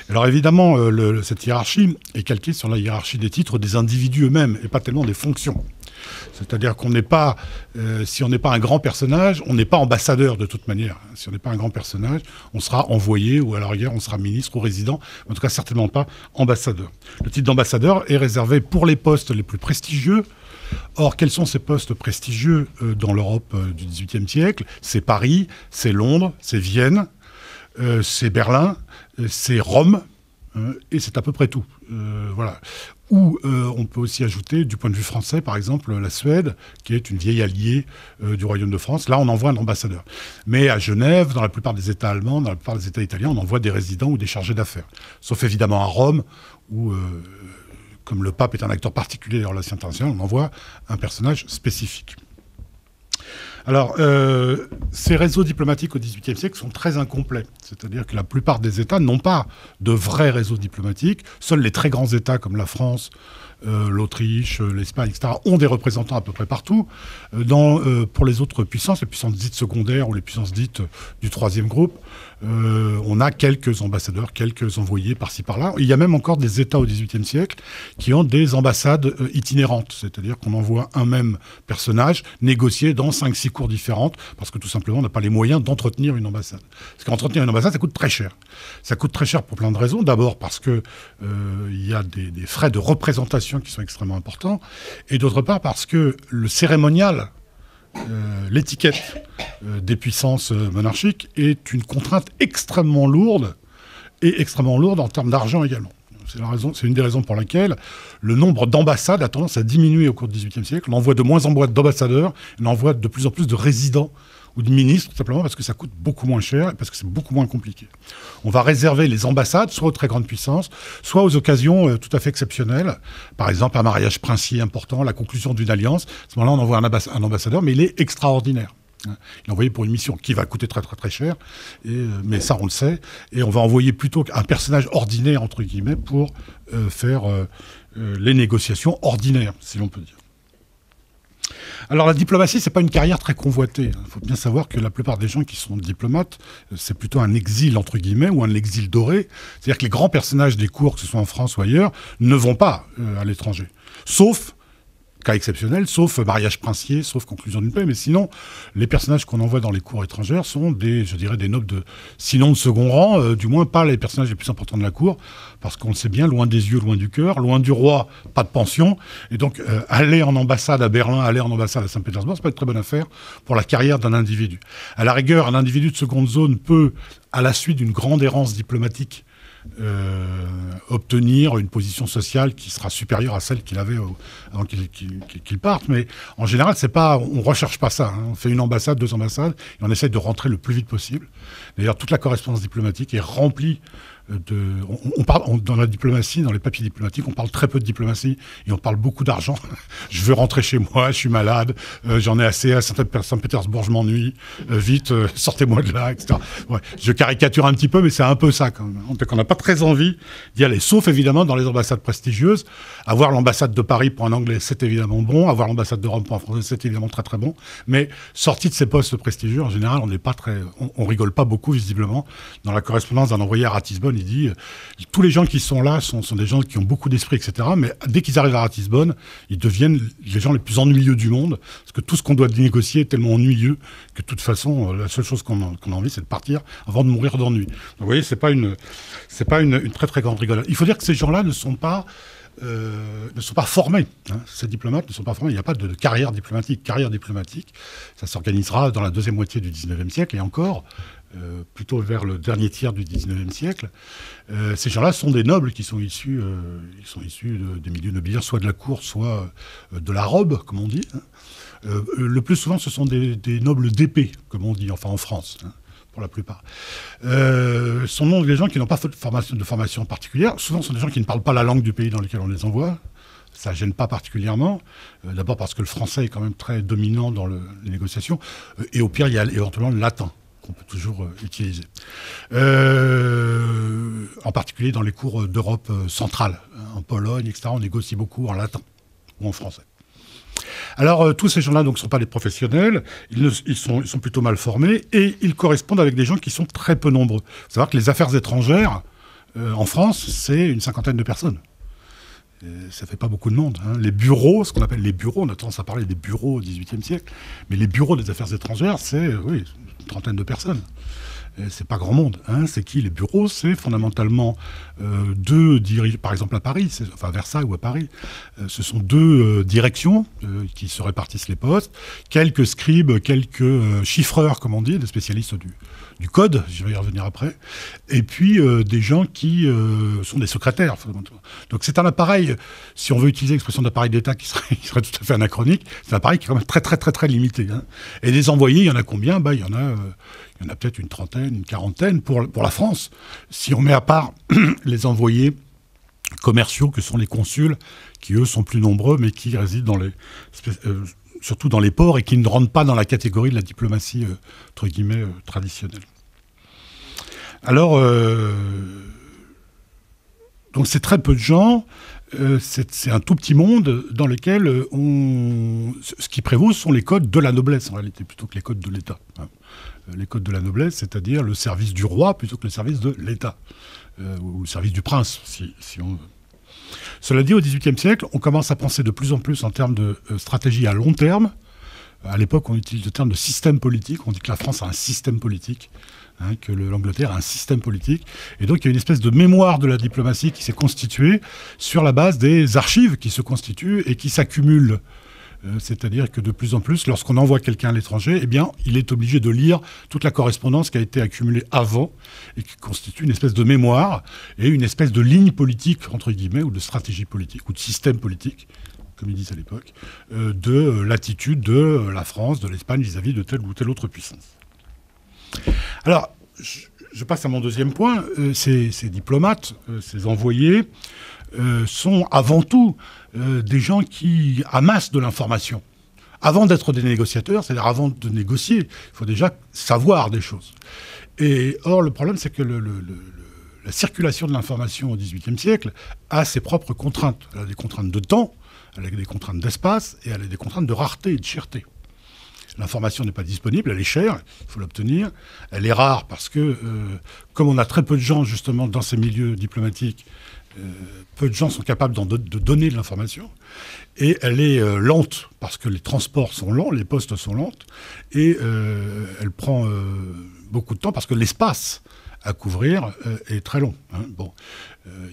Alors évidemment, cette hiérarchie est calquée sur la hiérarchie des titres des individus eux-mêmes, et pas tellement des fonctions. C'est-à-dire qu'on n'est pas, si on n'est pas un grand personnage, on n'est pas ambassadeur de toute manière. Si on n'est pas un grand personnage, on sera envoyé, ou à la rigueur, on sera ministre ou résident, en tout cas certainement pas ambassadeur. Le titre d'ambassadeur est réservé pour les postes les plus prestigieux. Or, quels sont ces postes prestigieux dans l'Europe du XVIIIe siècle? C'est Paris, c'est Londres, c'est Vienne, c'est Berlin, c'est Rome, et c'est à peu près tout. Voilà. Ou on peut aussi ajouter, du point de vue français, par exemple, la Suède, qui est une vieille alliée du Royaume de France. Là, on envoie un ambassadeur. Mais à Genève, dans la plupart des États allemands, dans la plupart des États italiens, on envoie des résidents ou des chargés d'affaires. Sauf évidemment à Rome, où, comme le pape est un acteur particulier des relations internationales, on envoie un personnage spécifique. Alors, ces réseaux diplomatiques au XVIIIe siècle sont très incomplets. C'est-à-dire que la plupart des États n'ont pas de vrais réseaux diplomatiques. Seuls les très grands États comme la France, l'Autriche, l'Espagne, etc., ont des représentants à peu près partout. Pour les autres puissances, les puissances dites secondaires ou les puissances dites du troisième groupe, on a quelques ambassadeurs, quelques envoyés par-ci par-là. Il y a même encore des États au XVIIIe siècle qui ont des ambassades itinérantes, c'est-à-dire qu'on envoie un même personnage négocier dans 5-6 cours différentes, parce que tout simplement on n'a pas les moyens d'entretenir une ambassade. Parce qu'entretenir une ambassade, ça coûte très cher. Ça coûte très cher pour plein de raisons. D'abord parce que il y a des frais de représentation qui sont extrêmement importants, et d'autre part parce que le cérémonial, l'étiquette des puissances monarchiques est une contrainte extrêmement lourde, et extrêmement lourde en termes d'argent également. C'est une des raisons pour laquelle le nombre d'ambassades a tendance à diminuer au cours du XVIIIe siècle. On envoie de moins en moins d'ambassadeurs, on envoie de plus en plus de résidents ou de ministre, tout simplement parce que ça coûte beaucoup moins cher et parce que c'est beaucoup moins compliqué. On va réserver les ambassades, soit aux très grandes puissances, soit aux occasions tout à fait exceptionnelles. Par exemple, un mariage princier important, la conclusion d'une alliance. À ce moment-là, on envoie un ambassadeur, mais il est extraordinaire. Il est envoyé pour une mission qui va coûter très très très cher, mais ça on le sait. Et on va envoyer plutôt un personnage ordinaire, entre guillemets, pour faire les négociations ordinaires, si l'on peut dire. Alors la diplomatie, c'est pas une carrière très convoitée. Il faut bien savoir que la plupart des gens qui sont diplomates, c'est plutôt un exil entre guillemets ou un exil doré. C'est-à-dire que les grands personnages des cours, que ce soit en France ou ailleurs, ne vont pas à l'étranger. Sauf, cas exceptionnel, sauf mariage princier, sauf conclusion d'une paix. Mais sinon, les personnages qu'on envoie dans les cours étrangères sont des nobles sinon de second rang, du moins pas les personnages les plus importants de la cour, parce qu'on le sait bien, loin des yeux, loin du cœur, loin du roi, pas de pension. Et donc, aller en ambassade à Berlin, aller en ambassade à Saint-Pétersbourg, c'est pas une très bonne affaire pour la carrière d'un individu. À la rigueur, un individu de seconde zone peut, à la suite d'une grande errance diplomatique, obtenir une position sociale qui sera supérieure à celle qu'il avait avant qu'il parte. Mais en général, on ne recherche pas ça. On fait une ambassade, 2 ambassades, et on essaie de rentrer le plus vite possible. D'ailleurs, toute la correspondance diplomatique est remplie dans la diplomatie, dans les papiers diplomatiques, on parle très peu de diplomatie et on parle beaucoup d'argent. Je veux rentrer chez moi, je suis malade, j'en ai assez à Saint-Pétersbourg, je m'ennuie, vite, sortez-moi de là, etc. Ouais, je caricature un petit peu, mais c'est un peu ça quand même. En fait, on n'a pas très envie d'y aller, sauf évidemment dans les ambassades prestigieuses. Avoir l'ambassade de Paris pour un Anglais, c'est évidemment bon. Avoir l'ambassade de Rome pour un Français, c'est évidemment très très bon. Mais sorti de ces postes prestigieux, en général, on rigole pas beaucoup visiblement. Dans la correspondance d'un envoyé à Ratisbonne, il dit tous les gens qui sont là sont des gens qui ont beaucoup d'esprit, etc. Mais dès qu'ils arrivent à Ratisbonne, ils deviennent les gens les plus ennuyeux du monde, parce que tout ce qu'on doit négocier est tellement ennuyeux que de toute façon, la seule chose qu'on a envie, c'est de partir avant de mourir d'ennui. Donc vous voyez, c'est pas une très très grande rigolade. Il faut dire que ces gens-là ne sont pas formés. Ces diplomates ne sont pas formés. Il n'y a pas de carrière diplomatique. Carrière diplomatique, ça s'organisera dans la deuxième moitié du 19e siècle et encore, plutôt vers le dernier tiers du 19e siècle. Ces gens-là sont des nobles qui sont issus des milieux nobiliaires, soit de la cour, soit de la robe, comme on dit. Le plus souvent, ce sont des nobles d'épée, comme on dit, enfin en France. Pour la plupart. Sont des gens qui n'ont pas de formation particulière. Souvent, ce sont des gens qui ne parlent pas la langue du pays dans lequel on les envoie. Ça ne gêne pas particulièrement. D'abord parce que le français est quand même très dominant dans les négociations. Et au pire, il y a éventuellement le latin qu'on peut toujours utiliser. En particulier dans les cours d'Europe centrale. En Pologne, etc., on négocie beaucoup en latin ou en français. Alors, tous ces gens-là ne sont pas des professionnels, ils sont plutôt mal formés, et ils correspondent avec des gens qui sont très peu nombreux. Il faut savoir que les affaires étrangères, en France, c'est une 50aine de personnes. Et ça ne fait pas beaucoup de monde. Les bureaux, ce qu'on appelle les bureaux, on a tendance à parler des bureaux au XVIIIe siècle, mais les bureaux des affaires étrangères, c'est une 30aine de personnes. C'est pas grand monde. C'est qui les bureaux? C'est fondamentalement deux dirigeants, par exemple à Paris, enfin à Versailles ou à Paris, ce sont deux directions qui se répartissent les postes, quelques scribes, quelques chiffreurs, comme on dit, des spécialistes du code, je vais y revenir après, et puis des gens qui sont des secrétaires. Donc c'est un appareil, si on veut utiliser l'expression d'appareil d'État qui serait tout à fait anachronique, c'est un appareil qui est quand même très très très très limité. Et les envoyés, il y en a combien? Il y en a peut-être une trentaine, une quarantaine pour la France. Si on met à part les envoyés commerciaux que sont les consuls, qui eux sont plus nombreux, mais qui résident surtout dans les ports et qui ne rentrent pas dans la catégorie de la diplomatie, entre guillemets, traditionnelle. Alors, donc c'est très peu de gens, c'est un tout petit monde dans lequel ce qui prévaut sont les codes de la noblesse, en réalité, plutôt que les codes de l'État. Les codes de la noblesse, c'est-à-dire le service du roi plutôt que le service de l'État, ou le service du prince, si on veut. Cela dit, au XVIIIe siècle, on commence à penser de plus en plus en termes de stratégie à long terme. À l'époque, on utilise le terme de système politique. On dit que la France a un système politique, que l'Angleterre a un système politique. Et donc, il y a une espèce de mémoire de la diplomatie qui s'est constituée sur la base des archives qui se constituent et qui s'accumulent. C'est-à-dire que de plus en plus, lorsqu'on envoie quelqu'un à l'étranger, eh bien, il est obligé de lire toute la correspondance qui a été accumulée avant et qui constitue une espèce de mémoire et une espèce de ligne politique, entre guillemets, ou de stratégie politique, ou de système politique, comme ils disent à l'époque, de l'attitude de la France, de l'Espagne vis-à-vis de telle ou telle autre puissance. Alors, je passe à mon deuxième point. Ces diplomates, ces envoyés, sont avant tout des gens qui amassent de l'information. Avant d'être des négociateurs, c'est-à-dire avant de négocier, il faut déjà savoir des choses. Et or, le problème, c'est que la circulation de l'information au XVIIIe siècle a ses propres contraintes. Elle a des contraintes de temps, elle a des contraintes d'espace, et elle a des contraintes de rareté et de cherté. L'information n'est pas disponible, elle est chère, il faut l'obtenir. Elle est rare parce que, comme on a très peu de gens, justement, dans ces milieux diplomatiques, peu de gens sont capables de donner de l'information. Et elle est lente parce que les transports sont lents, les postes sont lentes. Et elle prend beaucoup de temps parce que l'espace à couvrir est très long. Bon,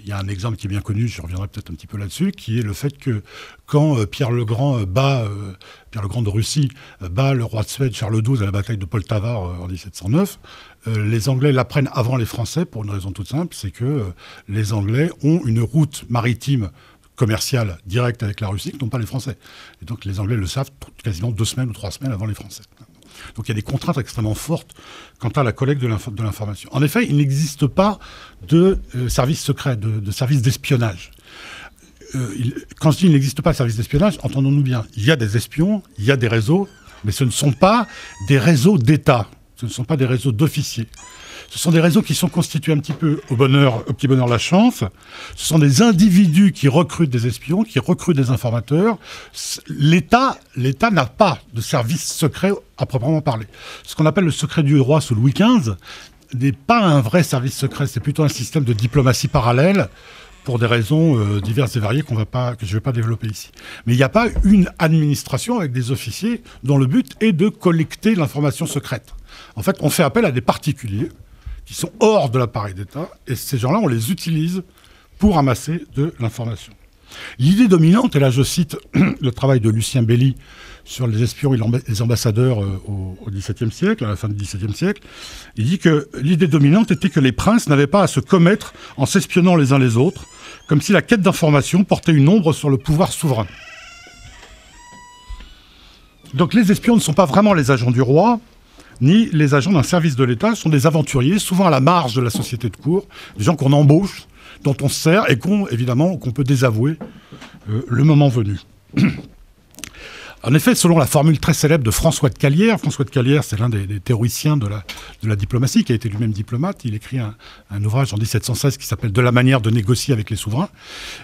y a un exemple qui est bien connu, je reviendrai peut-être un petit peu là-dessus, qui est le fait que quand Pierre le Grand de Russie bat le roi de Suède Charles XII à la bataille de Poltava en 1709, les Anglais l'apprennent avant les Français pour une raison toute simple, c'est que les Anglais ont une route maritime commerciale directe avec la Russie que n'ont pas les Français. Et donc les Anglais le savent quasiment 2 semaines ou 3 semaines avant les Français. Donc il y a des contraintes extrêmement fortes quant à la collecte de l'information. En effet, il n'existe pas de service secret, de service d'espionnage. Quand je dis il n'existe pas de service d'espionnage, entendons-nous bien, il y a des espions, il y a des réseaux, mais ce ne sont pas des réseaux d'État, ce ne sont pas des réseaux d'officiers. Ce sont des réseaux qui sont constitués un petit peu au petit bonheur la chance. Ce sont des individus qui recrutent des espions, qui recrutent des informateurs. L'État n'a pas de service secret à proprement parler. Ce qu'on appelle le secret du roi sous Louis XV n'est pas un vrai service secret. C'est plutôt un système de diplomatie parallèle pour des raisons diverses et variées que je ne vais pas développer ici. Mais il n'y a pas une administration avec des officiers dont le but est de collecter l'information secrète. En fait, on fait appel à des particuliers qui sont hors de l'appareil d'État, et ces gens-là, on les utilise pour amasser de l'information. L'idée dominante, et là je cite le travail de Lucien Belli sur les espions et les ambassadeurs au XVIIe siècle, à la fin du XVIIe siècle, il dit que l'idée dominante était que les princes n'avaient pas à se commettre en s'espionnant les uns les autres, comme si la quête d'information portait une ombre sur le pouvoir souverain. Donc les espions ne sont pas vraiment les agents du roi, ni les agents d'un service de l'État, sont des aventuriers, souvent à la marge de la société de cour, des gens qu'on embauche, dont on se sert et qu'on peut désavouer le moment venu. En effet, selon la formule très célèbre de François de Calière, c'est l'un des théoriciens de la diplomatie, qui a été lui-même diplomate, il écrit un ouvrage en 1716 qui s'appelle « De la manière de négocier avec les souverains »,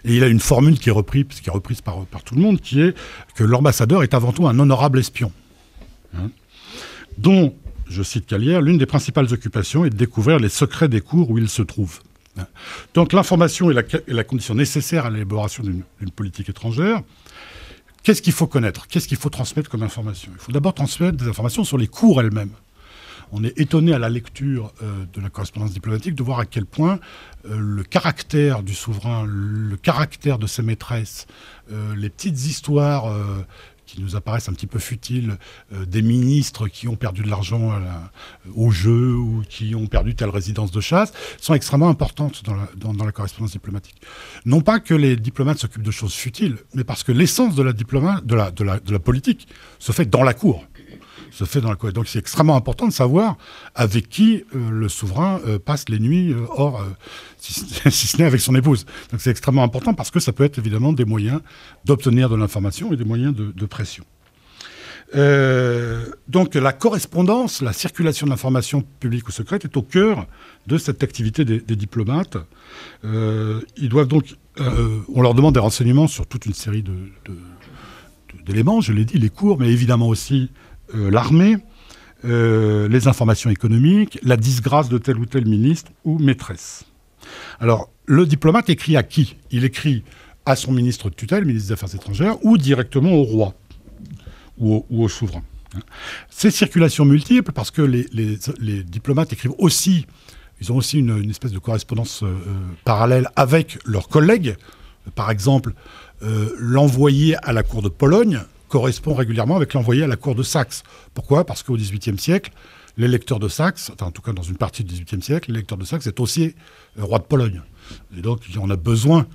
et il a une formule qui est reprise par tout le monde, qui est que l'ambassadeur est avant tout un honorable espion, dont, je cite Calière, l'une des principales occupations est de découvrir les secrets des cours où il se trouve. Donc l'information est la condition nécessaire à l'élaboration d'une politique étrangère. Qu'est-ce qu'il faut connaître? Qu'est-ce qu'il faut transmettre comme information? Il faut d'abord transmettre des informations sur les cours elles-mêmes. On est étonné à la lecture de la correspondance diplomatique de voir à quel point le caractère du souverain, le caractère de ses maîtresses, les petites histoires qui nous apparaissent un petit peu futiles, des ministres qui ont perdu de l'argent au jeu ou qui ont perdu telle résidence de chasse, sont extrêmement importantes dans la correspondance diplomatique. Non pas que les diplomates s'occupent de choses futiles, mais parce que l'essence de la politique se fait dans la cour. Donc c'est extrêmement important de savoir avec qui le souverain passe les nuits si ce n'est avec son épouse. Donc c'est extrêmement important parce que ça peut être évidemment des moyens d'obtenir de l'information et des moyens de pression. Donc la correspondance, la circulation de l'information publique ou secrète est au cœur de cette activité des diplomates. Ils doivent donc, on leur demande des renseignements sur toute une série d'éléments, je l'ai dit, les cours, mais évidemment aussi l'armée, les informations économiques, la disgrâce de tel ou tel ministre ou maîtresse. Alors, le diplomate écrit à qui? Il écrit à son ministre de tutelle, ministre des Affaires étrangères, ou directement au roi ou au souverain. Ces circulations multiples, parce que les diplomates écrivent aussi, ils ont aussi une espèce de correspondance parallèle avec leurs collègues. Par exemple, l'envoyé à la cour de Pologne correspond régulièrement avec l'envoyé à la cour de Saxe. Pourquoi? Parce qu'au XVIIIe siècle, l'électeur de Saxe, en tout cas dans une partie du XVIIIe siècle, l'électeur de Saxe est aussi roi de Pologne. Et donc on a besoin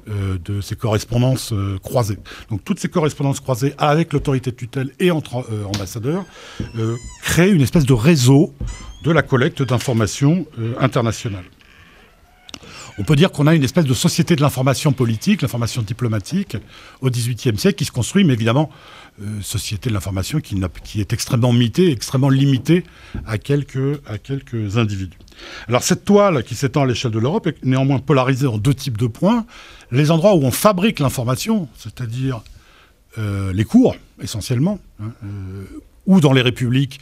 de ces correspondances croisées. Donc toutes ces correspondances croisées avec l'autorité de tutelle et entre ambassadeurs créent une espèce de réseau de la collecte d'informations internationales. On peut dire qu'on a une espèce de société de l'information politique, l'information diplomatique, au XVIIIe siècle, qui se construit, mais évidemment, société de l'information qui est extrêmement mitée, extrêmement limitée à quelques individus. Alors cette toile qui s'étend à l'échelle de l'Europe est néanmoins polarisée en deux types de points. Les endroits où on fabrique l'information, c'est-à-dire les cours, essentiellement, ou dans les républiques,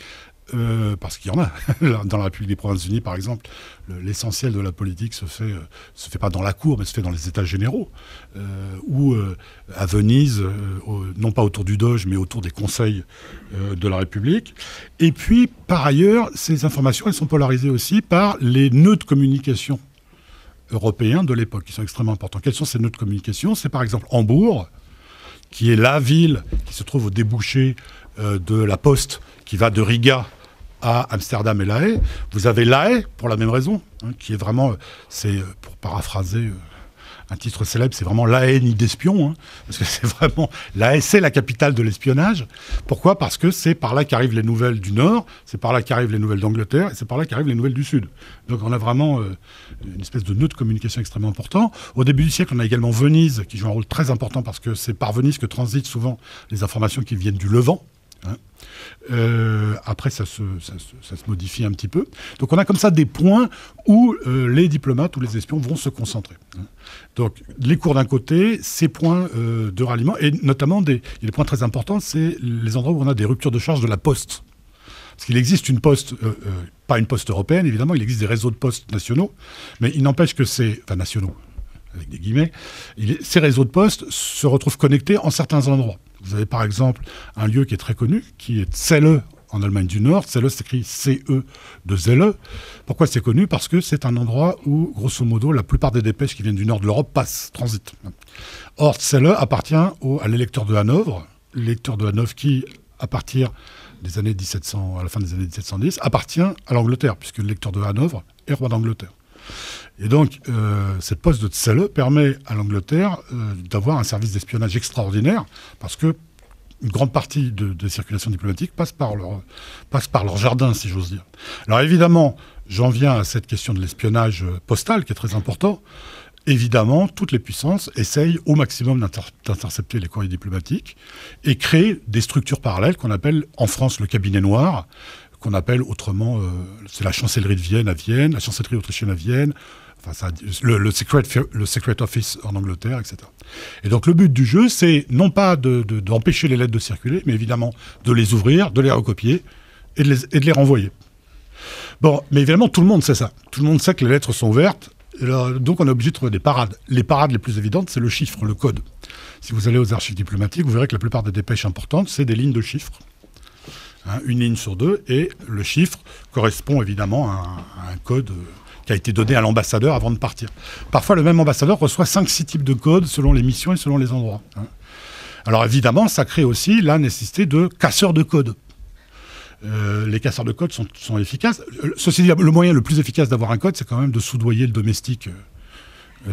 parce qu'il y en a. Dans la République des Provinces-Unies, par exemple, l'essentiel de la politique se fait pas dans la cour, mais se fait dans les États généraux, ou à Venise, non pas autour du Doge, mais autour des conseils de la République. Et puis, par ailleurs, ces informations, elles sont polarisées aussi par les nœuds de communication européens de l'époque, qui sont extrêmement importants. Quels sont ces nœuds de communication ? C'est par exemple Hambourg, qui est la ville qui se trouve au débouché de la Poste, qui va de Riga à Amsterdam et La Haye. Vous avez La Haye, pour la même raison, qui est vraiment, c'est, pour paraphraser un titre célèbre, c'est vraiment La Haye ni d'espions, parce que c'est vraiment, La Haye, c'est la capitale de l'espionnage. Pourquoi ? Parce que c'est par là qu'arrivent les nouvelles du Nord, c'est par là qu'arrivent les nouvelles d'Angleterre, et c'est par là qu'arrivent les nouvelles du Sud. Donc on a vraiment une espèce de nœud de communication extrêmement important. Au début du siècle, on a également Venise, qui joue un rôle très important, parce que c'est par Venise que transitent souvent les informations qui viennent du Levant. Après, ça se modifie un petit peu. Donc on a comme ça des points où les diplomates ou les espions vont se concentrer. Donc les cours d'un côté, ces points de ralliement, et notamment il y a des points très importants, c'est les endroits où on a des ruptures de charge de la poste. Parce qu'il existe une poste, pas une poste européenne évidemment, il existe des réseaux de postes nationaux, mais il n'empêche que enfin nationaux, avec des guillemets, ces réseaux de postes se retrouvent connectés en certains endroits. Vous avez par exemple un lieu qui est très connu, qui est Celle en Allemagne du Nord. Celle s'écrit C-E de Zelle. Pourquoi c'est connu ? Parce que c'est un endroit où, grosso modo, la plupart des dépêches qui viennent du nord de l'Europe transitent. Or, Celle appartient à l'électeur de Hanovre. L'électeur de Hanovre qui, à partir des années 1700, à la fin des années 1710, appartient à l'Angleterre, puisque l'électeur de Hanovre est roi d'Angleterre. Et donc, cette poste de Celle permet à l'Angleterre d'avoir un service d'espionnage extraordinaire, parce que une grande partie de circulation diplomatique passe par leur jardin, si j'ose dire. Alors évidemment, j'en viens à cette question de l'espionnage postal, qui est très important. Évidemment, toutes les puissances essayent au maximum d'intercepter les courriers diplomatiques et créent des structures parallèles qu'on appelle en France le cabinet noir, qu'on appelle autrement, c'est la chancellerie de Vienne à Vienne, la chancellerie autrichienne à Vienne, enfin, le Secret Office en Angleterre, etc. Et donc le but du jeu, c'est non pas d'empêcher les lettres de circuler, mais évidemment de les ouvrir, de les recopier et de les renvoyer. Bon, mais évidemment, tout le monde sait ça. Tout le monde sait que les lettres sont ouvertes, donc on est obligé de trouver des parades. Les parades les plus évidentes, c'est le chiffre, le code. Si vous allez aux archives diplomatiques, vous verrez que la plupart des dépêches importantes, c'est des lignes de chiffres. Une ligne sur deux, et le chiffre correspond évidemment à un code qui a été donné à l'ambassadeur avant de partir. Parfois, le même ambassadeur reçoit 5-6 types de codes selon les missions et selon les endroits. Alors évidemment, ça crée aussi la nécessité de casseurs de codes. Les casseurs de codes sont efficaces. Ceci dit, le moyen le plus efficace d'avoir un code, c'est quand même de soudoyer le domestique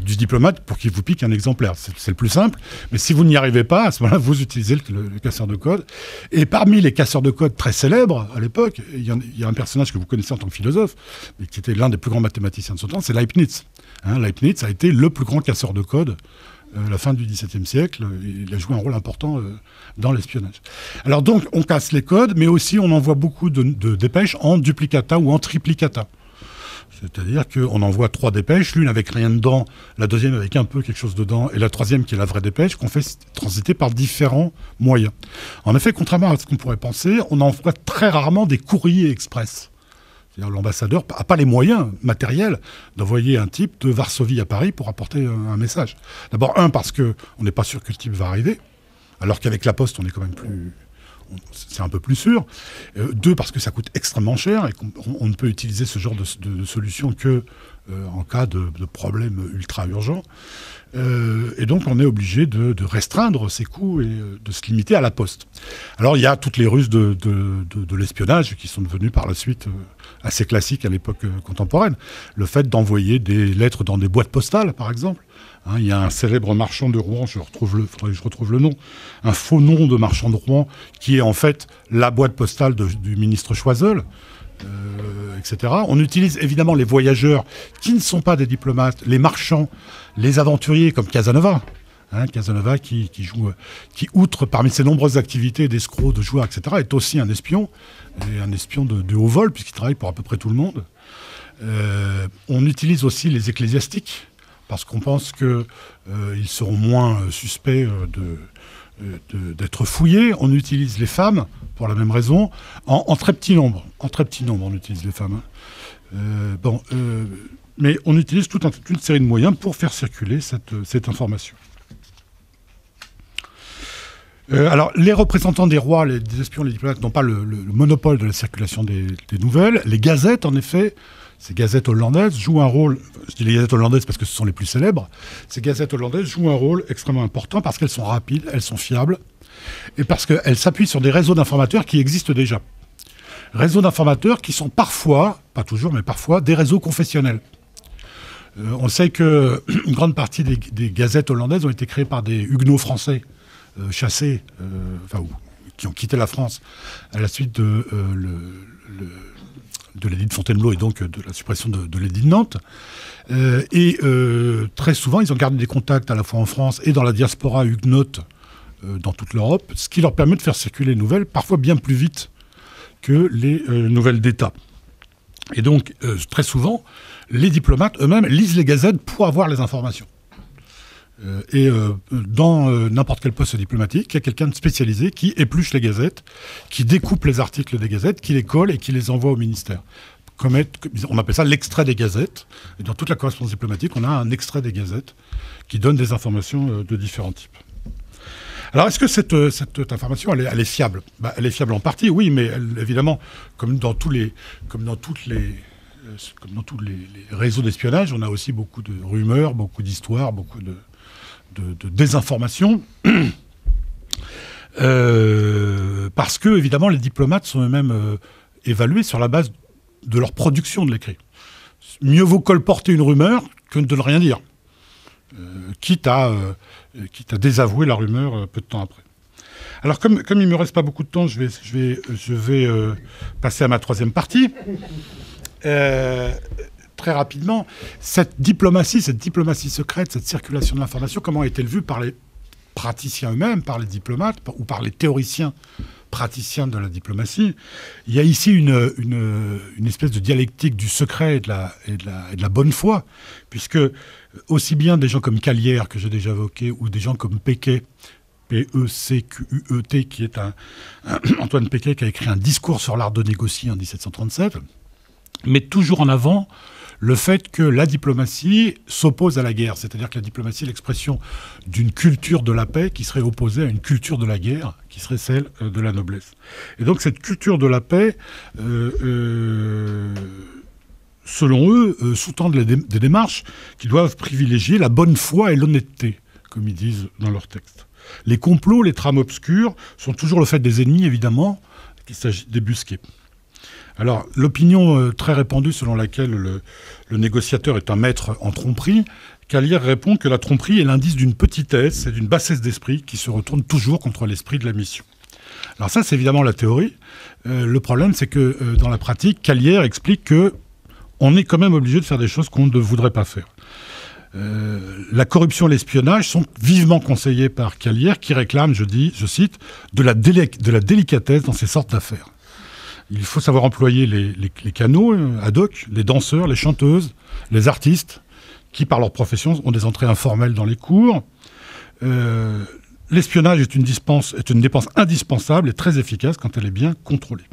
du diplomate pour qu'il vous pique un exemplaire. C'est le plus simple. Mais si vous n'y arrivez pas, à ce moment-là, vous utilisez le casseur de code. Et parmi les casseurs de code très célèbres, à l'époque, il y a un personnage que vous connaissez en tant que philosophe, mais qui était l'un des plus grands mathématiciens de son temps, c'est Leibniz. Leibniz a été le plus grand casseur de code à la fin du XVIIe siècle. Il a joué un rôle important dans l'espionnage. Alors donc, on casse les codes, mais aussi on envoie beaucoup de dépêches en duplicata ou en triplicata. C'est-à-dire qu'on envoie 3 dépêches, l'une avec rien dedans, la deuxième avec un peu quelque chose dedans, et la troisième qui est la vraie dépêche, qu'on fait transiter par différents moyens. En effet, contrairement à ce qu'on pourrait penser, on envoie très rarement des courriers express. C'est-à-dire l'ambassadeur n'a pas les moyens matériels d'envoyer un type de Varsovie à Paris pour apporter un message. D'abord, parce qu'on n'est pas sûr que le type va arriver, alors qu'avec la poste, on est quand même plus... c'est un peu plus sûr. 2, parce que ça coûte extrêmement cher et qu'on ne peut utiliser ce genre de solution que en cas de problème ultra urgent. Et donc, on est obligé de restreindre ces coûts et de se limiter à la poste. Alors, il y a toutes les ruses de l'espionnage qui sont devenues par la suite assez classiques à l'époque contemporaine. Le fait d'envoyer des lettres dans des boîtes postales, par exemple, Hein, il y a un célèbre marchand de Rouen, faudrait que je retrouve le nom, un faux nom de marchand de Rouen, qui est en fait la boîte postale du ministre Choiseul, etc. On utilise évidemment les voyageurs qui ne sont pas des diplomates, les marchands, les aventuriers comme Casanova. Hein, Casanova qui outre parmi ses nombreuses activités d'escroc, de joueur, etc., est aussi un espion, et un espion de haut vol, puisqu'il travaille pour à peu près tout le monde. On utilise aussi les ecclésiastiques, parce qu'on pense qu'ils seront moins suspects d'être fouillés. On utilise les femmes, pour la même raison, en très petit nombre. En très petit nombre, on utilise les femmes. Mais on utilise toute une série de moyens pour faire circuler cette information. Alors, les représentants des rois, des espions, les diplomates n'ont pas le monopole de la circulation des nouvelles. Les gazettes, en effet, ces gazettes hollandaises jouent un rôle, je dis les gazettes hollandaises parce que ce sont les plus célèbres, ces gazettes hollandaises jouent un rôle extrêmement important parce qu'elles sont rapides, elles sont fiables, et parce qu'elles s'appuient sur des réseaux d'informateurs qui existent déjà. Réseaux d'informateurs qui sont parfois, pas toujours, mais parfois, des réseaux confessionnels. On sait qu'une grande partie des gazettes hollandaises ont été créées par des huguenots français, chassés, qui ont quitté la France à la suite de l'édit de Fontainebleau et donc de la suppression de l'édit de Nantes. Très souvent, ils ont gardé des contacts à la fois en France et dans la diaspora huguenote dans toute l'Europe, ce qui leur permet de faire circuler les nouvelles, parfois bien plus vite que les nouvelles d'État. Et donc, très souvent, les diplomates eux-mêmes lisent les gazettes pour avoir les informations. Dans n'importe quel poste diplomatique, il y a quelqu'un de spécialisé qui épluche les gazettes, qui découpe les articles des gazettes, qui les colle et qui les envoie au ministère. On appelle ça l'extrait des gazettes. Et dans toute la correspondance diplomatique, on a un extrait des gazettes qui donne des informations de différents types. Alors, est-ce que cette information, elle est fiable ? Elle est fiable en partie, oui, mais évidemment, comme dans tous les réseaux d'espionnage, on a aussi beaucoup de rumeurs, beaucoup d'histoires, beaucoup de désinformation, parce que, évidemment, les diplomates sont eux-mêmes évalués sur la base de leur production de l'écrit. Mieux vaut colporter une rumeur que de ne rien dire, quitte à désavouer la rumeur peu de temps après. Alors, comme il ne me reste pas beaucoup de temps, je vais passer à ma troisième partie. Très rapidement, cette diplomatie secrète, cette circulation de l'information, comment a-t-elle vue par les praticiens eux-mêmes, par les diplomates ou par les théoriciens praticiens de la diplomatie? Il y a ici une espèce de dialectique du secret et de la bonne foi, puisque aussi bien des gens comme Calière, que j'ai déjà évoqué, ou des gens comme Péquet, P-E-C-Q-U-E-T, qui est Antoine Péquet, qui a écrit un discours sur l'art de négocier en 1737, met toujours en avant le fait que la diplomatie s'oppose à la guerre. C'est-à-dire que la diplomatie est l'expression d'une culture de la paix qui serait opposée à une culture de la guerre, qui serait celle de la noblesse. Et donc cette culture de la paix, selon eux, sous-tendent des démarches qui doivent privilégier la bonne foi et l'honnêteté, comme ils disent dans leur texte. Les complots, les trames obscures sont toujours le fait des ennemis, évidemment, qu'il s'agit de débusquer. Alors, l'opinion très répandue selon laquelle le négociateur est un maître en tromperie, Calière répond que la tromperie est l'indice d'une petitesse et d'une bassesse d'esprit qui se retourne toujours contre l'esprit de la mission. Alors ça, c'est évidemment la théorie. Le problème, c'est que dans la pratique, Calière explique qu'on est quand même obligé de faire des choses qu'on ne voudrait pas faire. La corruption et l'espionnage sont vivement conseillés par Calière, qui réclame, je cite, de la délicatesse dans ces sortes d'affaires. Il faut savoir employer les canaux ad hoc, les danseurs, les chanteuses, les artistes, qui, par leur profession, ont des entrées informelles dans les cours. L'espionnage est une dépense indispensable et très efficace quand elle est bien contrôlée.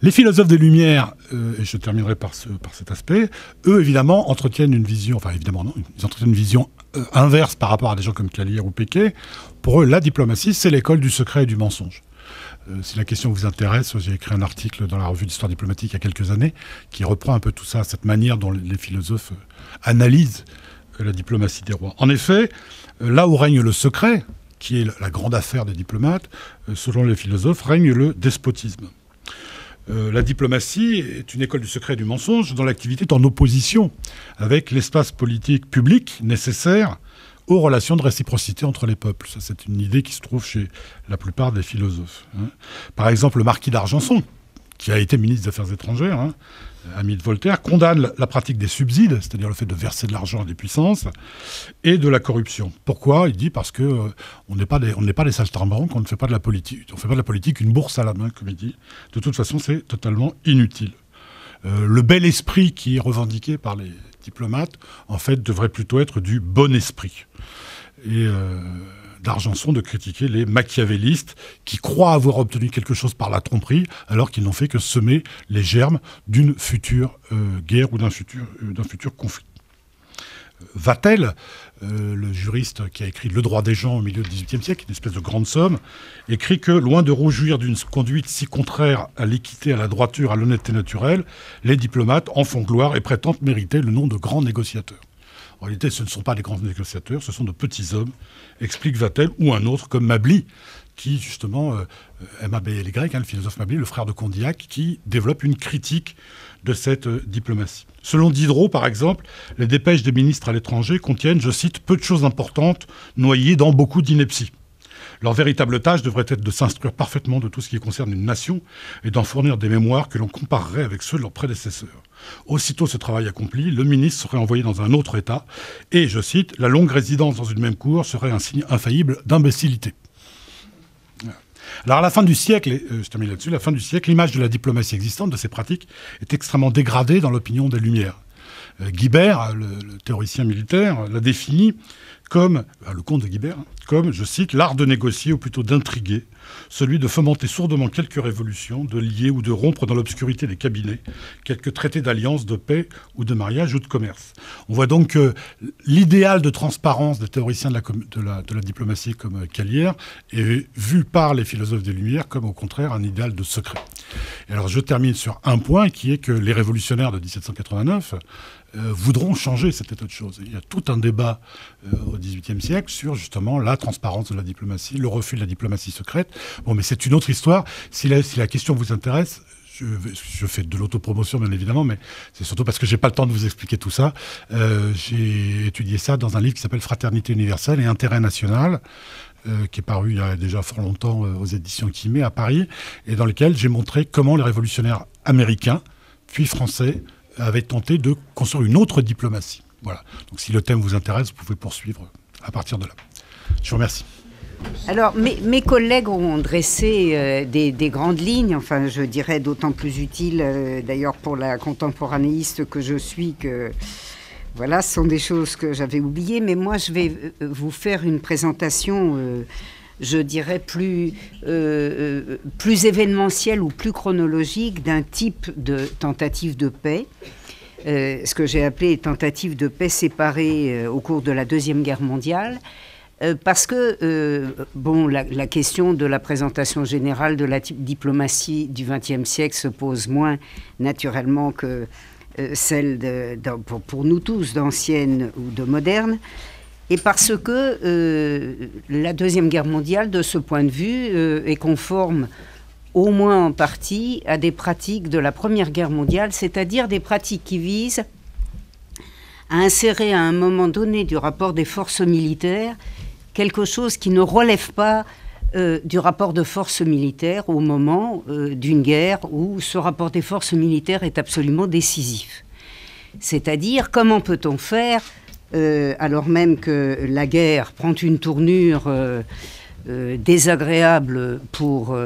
Les philosophes des Lumières, et je terminerai par cet aspect, eux, évidemment, entretiennent une vision, ils entretiennent une vision inverse par rapport à des gens comme Calière ou Péquet. Pour eux, la diplomatie, c'est l'école du secret et du mensonge. Si la question vous intéresse, j'ai écrit un article dans la revue d'histoire diplomatique il y a quelques années qui reprend un peu tout ça, cette manière dont les philosophes analysent la diplomatie des rois. En effet, là où règne le secret, qui est la grande affaire des diplomates, selon les philosophes, règne le despotisme. La diplomatie est une école du secret et du mensonge dont l'activité est en opposition avec l'espace politique public nécessaire aux relations de réciprocité entre les peuples. Ça, c'est une idée qui se trouve chez la plupart des philosophes. Par exemple, le marquis d'Argenson, qui a été ministre des Affaires étrangères, ami de Voltaire, condamne la pratique des subsides, c'est-à-dire le fait de verser de l'argent à des puissances, et de la corruption. Pourquoi ? Il dit parce que on n'est pas des saltimbanques, on ne fait pas de la politique. On ne fait pas de la politique une bourse à la main, comme il dit. De toute façon, c'est totalement inutile. Le bel esprit qui est revendiqué par les diplomates, en fait, devrait plutôt être du bon esprit. Et d'Argenson de critiquer les machiavélistes qui croient avoir obtenu quelque chose par la tromperie alors qu'ils n'ont fait que semer les germes d'une future guerre ou d'un futur conflit. Vatel, le juriste qui a écrit Le droit des gens au milieu du XVIIIe siècle, une espèce de grande somme, écrit que, loin de rougir d'une conduite si contraire à l'équité, à la droiture, à l'honnêteté naturelle, les diplomates en font gloire et prétendent mériter le nom de grands négociateurs. En réalité, ce ne sont pas des grands négociateurs, ce sont de petits hommes, explique Vatel, ou un autre comme Mably, qui justement, M-A-B-L-Y, le philosophe Mably, le frère de Condillac, qui développe une critique de cette diplomatie. Selon Diderot, par exemple, les dépêches des ministres à l'étranger contiennent, je cite, peu de choses importantes noyées dans beaucoup d'inepties. Leur véritable tâche devrait être de s'instruire parfaitement de tout ce qui concerne une nation et d'en fournir des mémoires que l'on comparerait avec ceux de leurs prédécesseurs. Aussitôt ce travail accompli, le ministre serait envoyé dans un autre État et, je cite, la longue résidence dans une même cour serait un signe infaillible d'imbécilité. Alors à la fin du siècle, je termine là-dessus, la fin du siècle, l'image de la diplomatie existante, de ces pratiques, est extrêmement dégradée dans l'opinion des Lumières. Guibert, le théoricien militaire, l'a défini comme, le comte de Guibert, comme, je cite, l'art de négocier ou plutôt d'intriguer, celui de fomenter sourdement quelques révolutions, de lier ou de rompre dans l'obscurité des cabinets quelques traités d'alliance, de paix ou de mariage ou de commerce. On voit donc que l'idéal de transparence des théoriciens de la diplomatie comme Calière est vu par les philosophes des Lumières comme au contraire un idéal de secret. Et alors je termine sur un point qui est que les révolutionnaires de 1789 voudront changer cet état de choses. Il y a tout un débat au XVIIIe siècle sur justement la transparence de la diplomatie, le refus de la diplomatie secrète. Bon, mais c'est une autre histoire. Si la question vous intéresse, je fais de l'autopromotion bien évidemment, mais c'est surtout parce que j'ai pas le temps de vous expliquer tout ça. J'ai étudié ça dans un livre qui s'appelle Fraternité universelle et intérêt national, qui est paru il y a déjà fort longtemps aux éditions Quimet à Paris, et dans lequel j'ai montré comment les révolutionnaires américains, puis français, avaient tenté de construire une autre diplomatie. Voilà. Donc si le thème vous intéresse, vous pouvez poursuivre à partir de là. Je vous remercie. Alors, mes collègues ont dressé des grandes lignes, enfin, je dirais d'autant plus utiles, d'ailleurs, pour la contemporanéiste que je suis, que voilà, ce sont des choses que j'avais oubliées. Mais moi, je vais vous faire une présentation, je dirais, plus événementielle ou plus chronologique d'un type de tentative de paix. Ce que j'ai appelé tentative de paix séparée au cours de la Deuxième Guerre mondiale. Parce que, la question de la présentation générale de la diplomatie du XXe siècle se pose moins naturellement que celle, pour nous tous, d'ancienne ou de moderne. Et parce que la Deuxième Guerre mondiale, de ce point de vue, est conforme, au moins en partie, à des pratiques de la Première Guerre mondiale, c'est-à-dire des pratiques qui visent à insérer à un moment donné du rapport des forces militaires quelque chose qui ne relève pas du rapport de force militaire au moment d'une guerre où ce rapport des forces militaires est absolument décisif. C'est-à-dire, comment peut-on faire, alors même que la guerre prend une tournure désagréable pour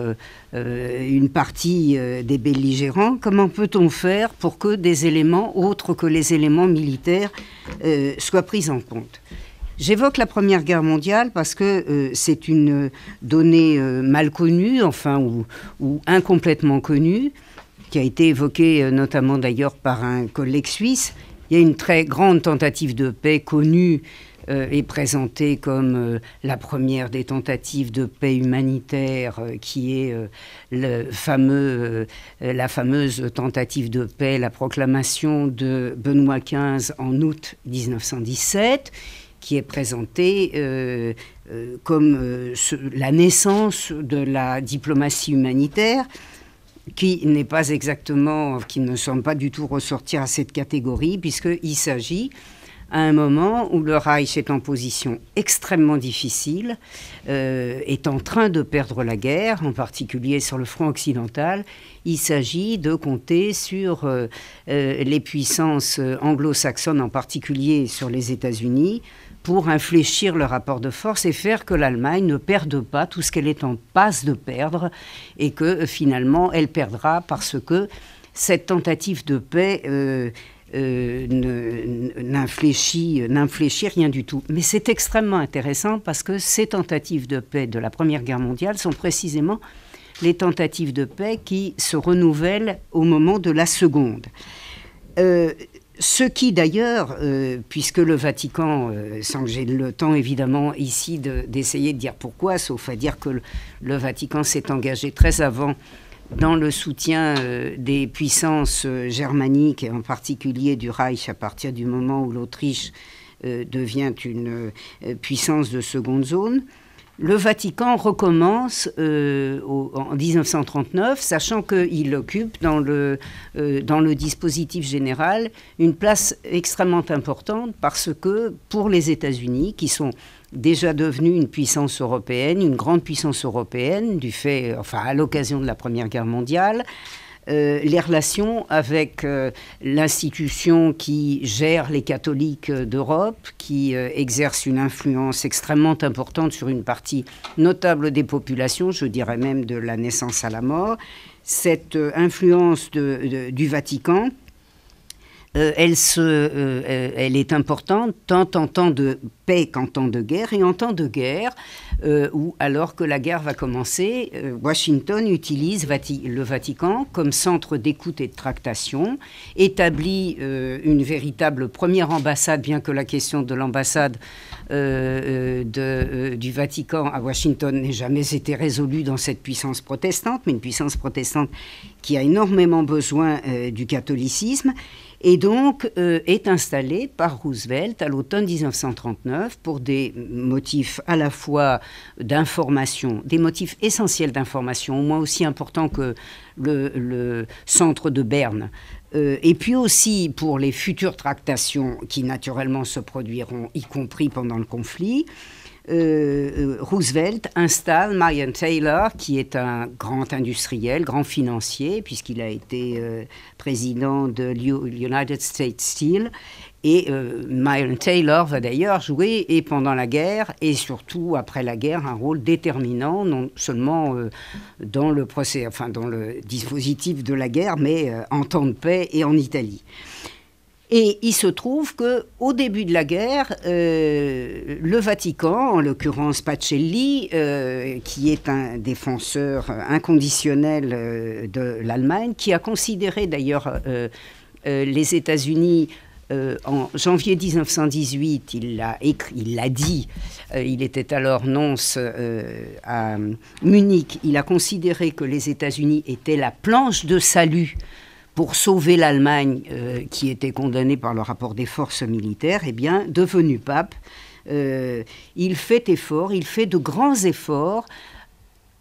une partie des belligérants, comment peut-on faire pour que des éléments autres que les éléments militaires soient pris en compte ? J'évoque la Première Guerre mondiale parce que c'est une donnée mal connue, enfin, ou incomplètement connue, qui a été évoquée notamment d'ailleurs par un collègue suisse. Il y a une très grande tentative de paix connue et présentée comme la première des tentatives de paix humanitaire, qui est la fameuse tentative de paix, la proclamation de Benoît XV en août 1917, qui est présentée comme la naissance de la diplomatie humanitaire. qui ne semble pas du tout ressortir à cette catégorie, puisqu'il s'agit à un moment où le Reich est en position extrêmement difficile, est en train de perdre la guerre, en particulier sur le front occidental. Il s'agit de compter sur les puissances anglo-saxonnes, en particulier sur les États-Unis, pour infléchir le rapport de force et faire que l'Allemagne ne perde pas tout ce qu'elle est en passe de perdre, et que finalement elle perdra parce que cette tentative de paix n'infléchit rien du tout. Mais c'est extrêmement intéressant parce que ces tentatives de paix de la Première Guerre mondiale sont précisément les tentatives de paix qui se renouvellent au moment de la Seconde. Ce qui d'ailleurs, puisque le Vatican, sans que j'ai le temps évidemment ici d'essayer de dire pourquoi, sauf à dire que le Vatican s'est engagé très avant dans le soutien des puissances germaniques, et en particulier du Reich, à partir du moment où l'Autriche devient une puissance de seconde zone. Le Vatican recommence en 1939, sachant qu'il occupe dans le dispositif général une place extrêmement importante, parce que pour les États-Unis, qui sont déjà devenus une puissance européenne, une grande puissance européenne, à l'occasion de la Première Guerre mondiale, les relations avec l'institution qui gère les catholiques d'Europe, qui exerce une influence extrêmement importante sur une partie notable des populations, je dirais même de la naissance à la mort. Cette influence du Vatican, elle est importante tant en temps de paix qu'en temps de guerre. Et en temps de guerre, où alors que la guerre va commencer, Washington utilise le Vatican comme centre d'écoute et de tractation, établit une véritable première ambassade, bien que la question de l'ambassade du Vatican à Washington n'ait jamais été résolue dans cette puissance protestante, mais une puissance protestante qui a énormément besoin du catholicisme, et donc est installé par Roosevelt à l'automne 1939 pour des motifs à la fois d'information, des motifs essentiels d'information, au moins aussi importants que le centre de Berne, et puis aussi pour les futures tractations qui naturellement se produiront, y compris pendant le conflit. Roosevelt installe Marion Taylor, qui est un grand industriel, grand financier, puisqu'il a été président de United States Steel. Et Marion Taylor va d'ailleurs jouer, et pendant la guerre, et surtout après la guerre, un rôle déterminant, non seulement dans le dispositif de la guerre, mais en temps de paix et en Italie. Et il se trouve qu'au début de la guerre, le Vatican, en l'occurrence Pacelli, qui est un défenseur inconditionnel de l'Allemagne, qui a considéré d'ailleurs les États-Unis en janvier 1918, il l'a dit, il était alors nonce à Munich, il a considéré que les États-Unis étaient la planche de salut pour sauver l'Allemagne, qui était condamnée par le rapport des forces militaires. Eh bien, devenu pape, il fait de grands efforts,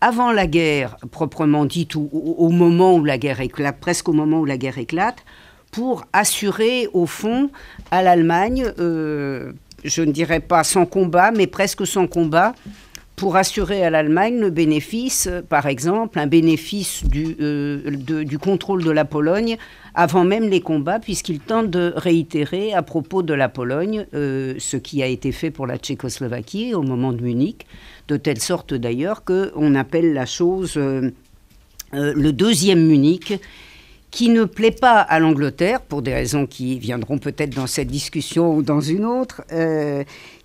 avant la guerre, proprement dite, ou au moment où la guerre éclate, presque au moment où la guerre éclate, pour assurer, au fond, à l'Allemagne, je ne dirais pas sans combat, mais presque sans combat, pour assurer à l'Allemagne le bénéfice, par exemple, un bénéfice du contrôle de la Pologne avant même les combats, puisqu'il tente de réitérer à propos de la Pologne ce qui a été fait pour la Tchécoslovaquie au moment de Munich, de telle sorte d'ailleurs qu'on appelle la chose le deuxième Munich, qui ne plaît pas à l'Angleterre, pour des raisons qui viendront peut-être dans cette discussion ou dans une autre,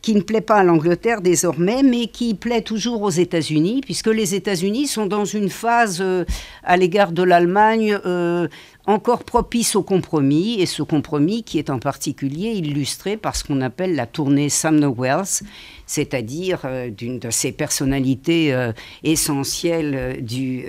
qui ne plaît pas à l'Angleterre désormais, mais qui plaît toujours aux États-Unis, puisque les États-Unis sont dans une phase à l'égard de l'Allemagne encore propice au compromis, et ce compromis qui est en particulier illustré par ce qu'on appelle la tournée Sumner-Welles, c'est-à-dire d'une de ces personnalités essentielles du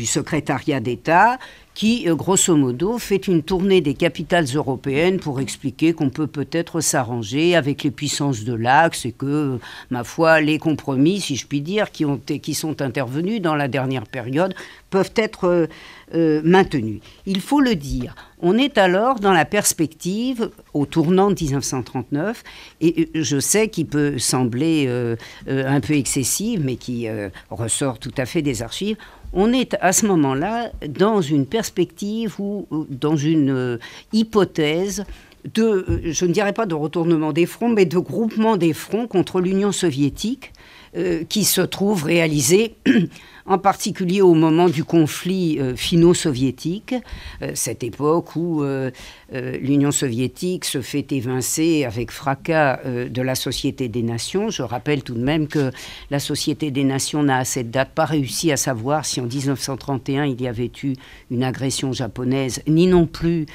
secrétariat d'État, qui, grosso modo, fait une tournée des capitales européennes pour expliquer qu'on peut peut-être s'arranger avec les puissances de l'Axe et que, ma foi, les compromis, si je puis dire, qui sont intervenus dans la dernière période peuvent être maintenus. Il faut le dire, on est alors dans la perspective, au tournant de 1939, et je sais qu'il peut sembler un peu excessif, mais qui ressort tout à fait des archives. On est à ce moment-là dans une perspective ou dans une hypothèse de, je ne dirais pas de retournement des fronts, mais de groupement des fronts contre l'Union soviétique qui se trouve réalisée en particulier au moment du conflit finno-soviétique, cette époque où l'Union soviétique se fait évincer avec fracas de la Société des Nations. Je rappelle tout de même que la Société des Nations n'a à cette date pas réussi à savoir si en 1931 il y avait eu une agression japonaise, ni non plus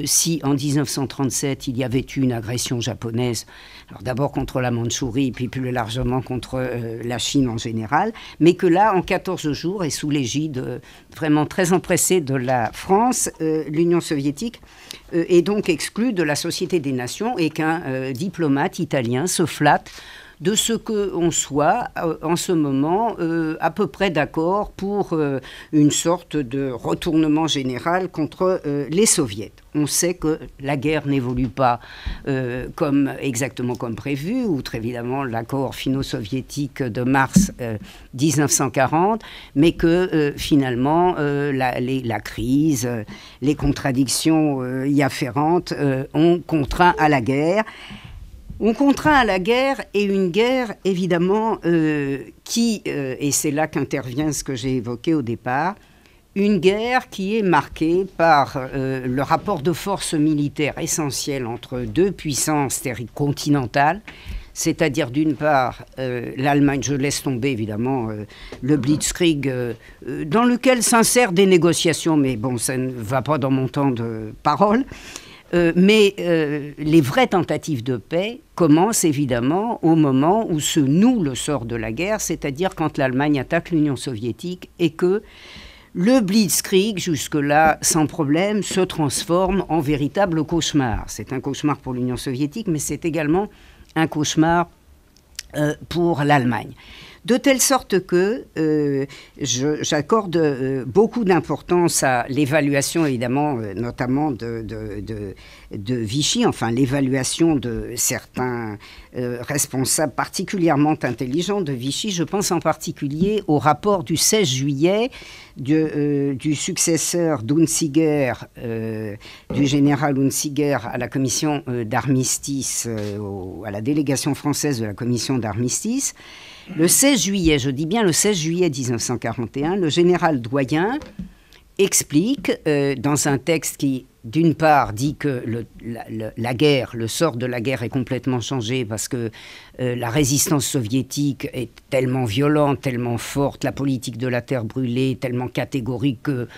si en 1937 il y avait eu une agression japonaise. Alors d'abord contre la Mandchourie, puis plus largement contre la Chine en général, mais que là, en 14 jours, et sous l'égide vraiment très empressée de la France, l'Union soviétique est donc exclue de la Société des Nations et qu'un diplomate italien se flatte de ce qu'on soit en ce moment à peu près d'accord pour une sorte de retournement général contre les soviets. On sait que la guerre n'évolue pas exactement comme prévu, outre évidemment l'accord finno-soviétique de mars 1940, mais que finalement la crise, les contradictions y afférentes ont contraint à la guerre. On contraint à la guerre, et une guerre, évidemment, qui, et c'est là qu'intervient ce que j'ai évoqué au départ, une guerre qui est marquée par le rapport de force militaire essentiel entre deux puissances continentales, c'est-à-dire d'une part l'Allemagne, je laisse tomber évidemment le Blitzkrieg, dans lequel s'insèrent des négociations, mais bon, ça ne va pas dans mon temps de parole. Mais les vraies tentatives de paix commencent évidemment au moment où se noue le sort de la guerre, c'est-à-dire quand l'Allemagne attaque l'Union soviétique et que le Blitzkrieg, jusque-là sans problème, se transforme en véritable cauchemar. C'est un cauchemar pour l'Union soviétique, mais c'est également un cauchemar pour l'Allemagne. De telle sorte que j'accorde beaucoup d'importance à l'évaluation, évidemment, notamment de Vichy, enfin l'évaluation de certains responsables particulièrement intelligents de Vichy. Je pense en particulier au rapport du 16 juillet du successeur d'Unziger, du général Unziger à la commission d'armistice, à la délégation française de la commission d'armistice. Le 16 juillet, je dis bien le 16 juillet 1941, le général Doyen explique dans un texte qui, d'une part, dit que la guerre, le sort de la guerre est complètement changé parce que la résistance soviétique est tellement violente, tellement forte, la politique de la terre brûlée tellement catégorique que,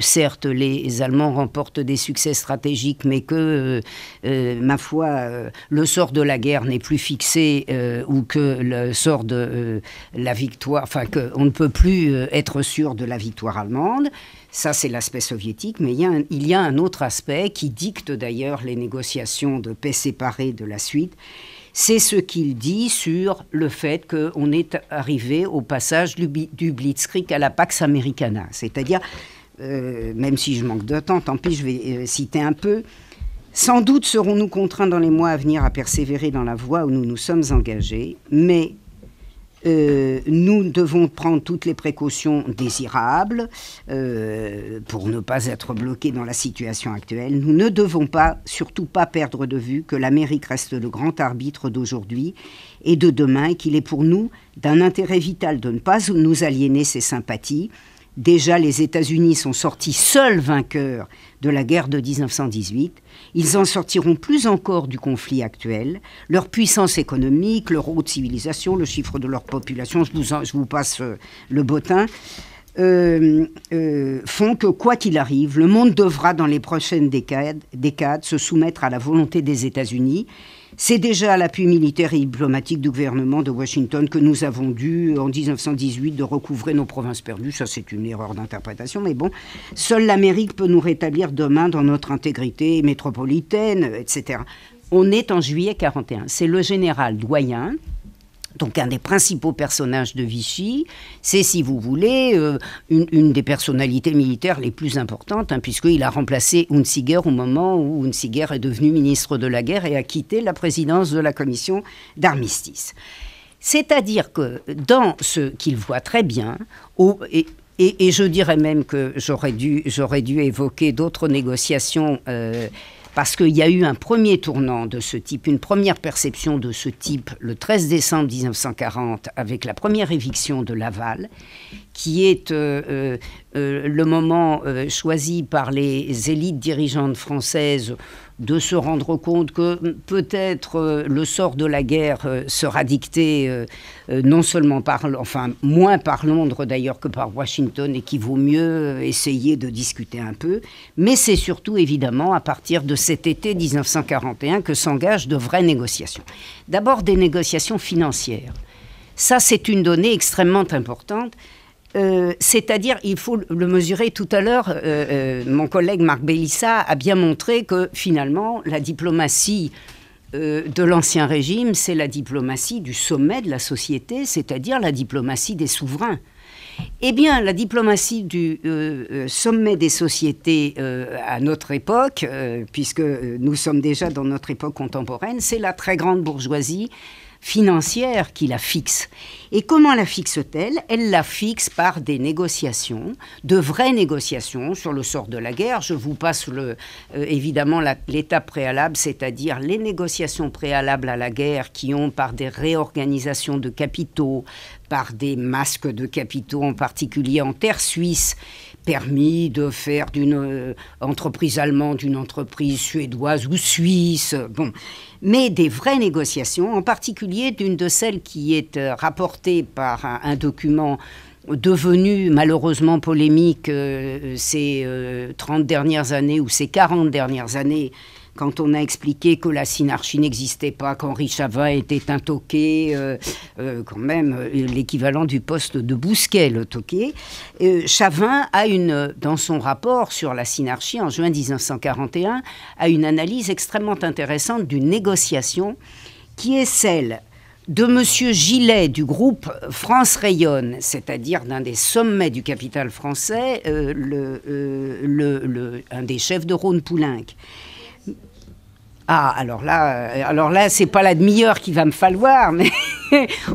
certes, les Allemands remportent des succès stratégiques, mais que, ma foi, le sort de la guerre n'est plus fixé ou que le sort de la victoire, enfin, qu'on ne peut plus être sûr de la victoire allemande. Ça, c'est l'aspect soviétique, mais il y a un autre aspect qui dicte d'ailleurs les négociations de paix séparées de la suite. C'est ce qu'il dit sur le fait qu'on est arrivé au passage du Blitzkrieg à la Pax Americana. C'est-à-dire, même si je manque de temps, tant pis, je vais citer un peu. Sans doute serons-nous contraints dans les mois à venir à persévérer dans la voie où nous nous sommes engagés, mais nous devons prendre toutes les précautions désirables pour ne pas être bloqués dans la situation actuelle. Nous ne devons pas, surtout pas perdre de vue que l'Amérique reste le grand arbitre d'aujourd'hui et de demain, et qu'il est pour nous d'un intérêt vital de ne pas nous aliéner ses sympathies. Déjà, les États-Unis sont sortis seuls vainqueurs de la guerre de 1918. Ils en sortiront plus encore du conflit actuel. Leur puissance économique, leur haute civilisation, le chiffre de leur population, je vous passe le bottin, font que, quoi qu'il arrive, le monde devra, dans les prochaines décades, se soumettre à la volonté des États-Unis. C'est déjà l'appui militaire et diplomatique du gouvernement de Washington que nous avons dû, en 1918, de recouvrer nos provinces perdues. Ça, c'est une erreur d'interprétation, mais bon. Seule l'Amérique peut nous rétablir demain dans notre intégrité métropolitaine, etc. On est en juillet 41. C'est le général doyen, donc un des principaux personnages de Vichy. C'est, si vous voulez, une des personnalités militaires les plus importantes, puisqu'il a remplacé Hunziker au moment où Hunziker est devenu ministre de la guerre et a quitté la présidence de la commission d'armistice. C'est-à-dire que dans ce qu'il voit très bien, et je dirais même que j'aurais dû évoquer d'autres négociations, parce qu'il y a eu un premier tournant de ce type, une première perception de ce type le 13 décembre 1940 avec la première éviction de Laval, qui est le moment choisi par les élites dirigeantes françaises de se rendre compte que peut-être le sort de la guerre sera dicté non seulement moins par Londres d'ailleurs que par Washington, et qu'il vaut mieux essayer de discuter un peu. Mais c'est surtout évidemment à partir de cet été 1941 que s'engagent de vraies négociations. D'abord des négociations financières. Ça, c'est une donnée extrêmement importante. C'est-à-dire, il faut le mesurer tout à l'heure, mon collègue Marc Bélissa a bien montré que finalement, la diplomatie de l'Ancien Régime, c'est la diplomatie du sommet de la société, c'est-à-dire la diplomatie des souverains. Eh bien, la diplomatie du sommet des sociétés à notre époque, puisque nous sommes déjà dans notre époque contemporaine, c'est la très grande bourgeoisie financière qui la fixe. Et comment la fixe-t-elle ? Elle la fixe par des négociations, de vraies négociations sur le sort de la guerre. Je vous passe évidemment l'étape préalable, c'est-à-dire les négociations préalables à la guerre qui ont, par des réorganisations de capitaux, par des masques de capitaux, en particulier en terre suisse, permis de faire d'une entreprise allemande une entreprise suédoise ou suisse, mais des vraies négociations, en particulier d'une de celles qui est rapportée par un document devenu malheureusement polémique ces 30 dernières années ou ces 40 dernières années, quand on a expliqué que la synarchie n'existait pas, qu'Henri Chavin était un toqué, quand même l'équivalent du poste de Bousquet, le toqué. Chavin a dans son rapport sur la synarchie en juin 1941, a une analyse extrêmement intéressante d'une négociation qui est celle de M. Gillet du groupe France Rayonne, c'est-à-dire d'un des sommets du capital français, un des chefs de Rhône-Poulenc. Ah, alors là, c'est pas la demi-heure qu'il va me falloir, mais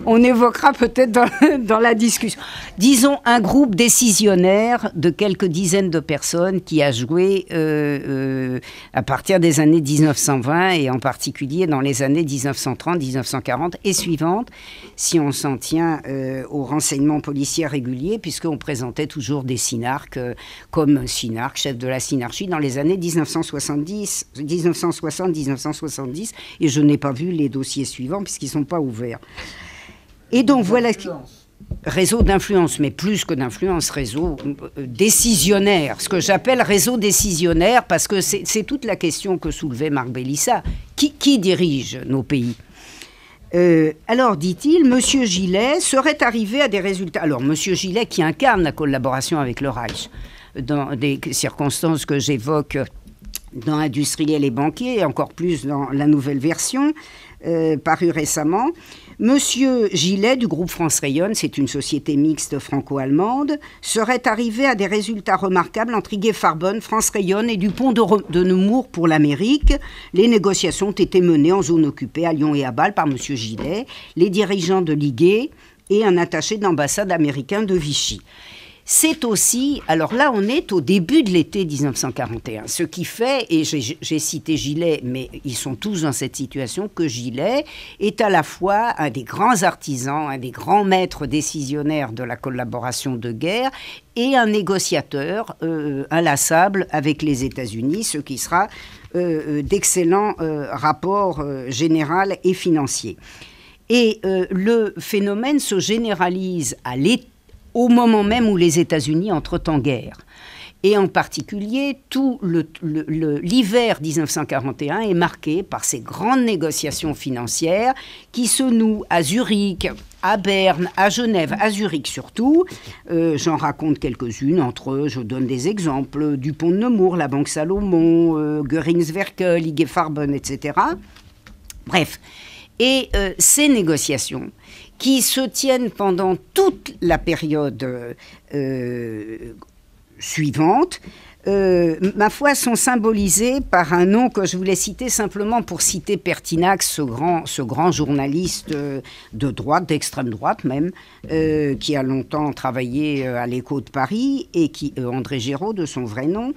on évoquera peut-être dans la discussion. Disons un groupe décisionnaire de quelques dizaines de personnes qui a joué à partir des années 1920 et en particulier dans les années 1930, 1940 et suivantes, si on s'en tient aux renseignements policiers réguliers, puisqu'on présentait toujours des synarques comme synarque, chef de la synarchie, dans les années 1960-1970, et je n'ai pas vu les dossiers suivants puisqu'ils ne sont pas ouverts. Et donc voilà, réseau d'influence, mais plus que d'influence, réseau décisionnaire, ce que j'appelle réseau décisionnaire, parce que c'est toute la question que soulevait Marc Bélissa. Qui dirige nos pays ? Alors, dit-il, M. Gillet serait arrivé à des résultats. Alors, M. Gillet qui incarne la collaboration avec le Reich, dans des circonstances que j'évoque dans Industriels et banquiers, et encore plus dans la nouvelle version, parue récemment. Monsieur Gillet, du groupe France Rayonne, c'est une société mixte franco-allemande, serait arrivé à des résultats remarquables entre Iguet Farbonne, France Rayonne et Dupont de Nemours pour l'Amérique. Les négociations ont été menées en zone occupée à Lyon et à Bâle par monsieur Gillet, les dirigeants de l'Iguet et un attaché d'ambassade américain de Vichy. C'est aussi, alors là on est au début de l'été 1941, ce qui fait, et j'ai cité Gillet, mais ils sont tous dans cette situation, que Gillet est à la fois un des grands artisans, un des grands maîtres décisionnaires de la collaboration de guerre et un négociateur inlassable avec les États-Unis, ce qui sera d'excellents rapports général et financiers. Et le phénomène se généralise au moment même où les États-Unis entrent en guerre. Et en particulier, tout l'hiver 1941 est marqué par ces grandes négociations financières qui se nouent à Zurich, à Berne, à Genève, à Zurich surtout. J'en raconte quelques-unes, entre eux, je donne des exemples, Dupont de Nemours, la Banque Salomon, Göringswerke, IG Farben, etc. Bref, et ces négociations qui se tiennent pendant toute la période suivantes, ma foi, sont symbolisées par un nom que je voulais citer simplement pour citer Pertinax, ce grand journaliste de droite, d'extrême droite même, qui a longtemps travaillé à l'Écho de Paris, et qui, André Géraud de son vrai nom,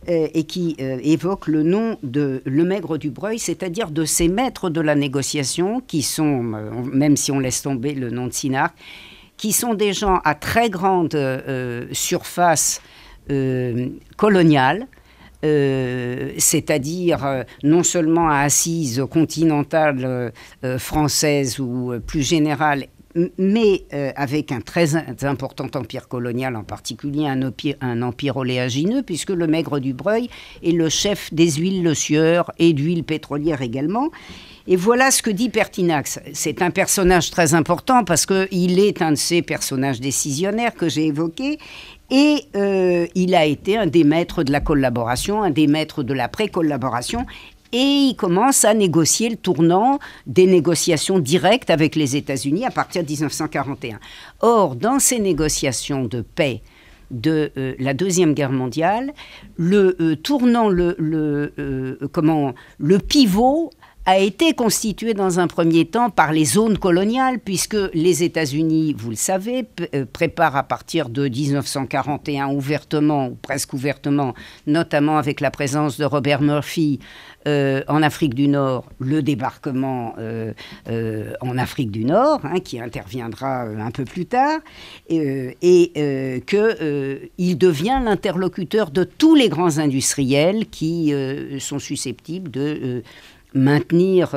et qui évoque le nom de Lemaître du Breuil, c'est-à-dire de ces maîtres de la négociation qui sont, même si on laisse tomber le nom de Sinard, qui sont des gens à très grande surface coloniale, c'est-à-dire non seulement à assise continentale française ou plus générale, mais avec un très important empire colonial, en particulier un empire oléagineux, puisque le Maigre du Breuil est le chef des huiles Le Sieur et d'huiles pétrolières également. Et voilà ce que dit Pertinax. C'est un personnage très important parce qu'il est un de ces personnages décisionnaires que j'ai évoqués. Et il a été un des maîtres de la collaboration, un des maîtres de la pré-collaboration. Et il commence à négocier le tournant des négociations directes avec les États-Unis à partir de 1941. Or, dans ces négociations de paix de la Deuxième Guerre mondiale, le tournant, le pivot a été constitué dans un premier temps par les zones coloniales, puisque les États-Unis, vous le savez, préparent à partir de 1941 ouvertement, ou presque ouvertement, notamment avec la présence de Robert Murphy en Afrique du Nord, le débarquement en Afrique du Nord, qui interviendra un peu plus tard, et qu'il devient l'interlocuteur de tous les grands industriels qui sont susceptibles de maintenir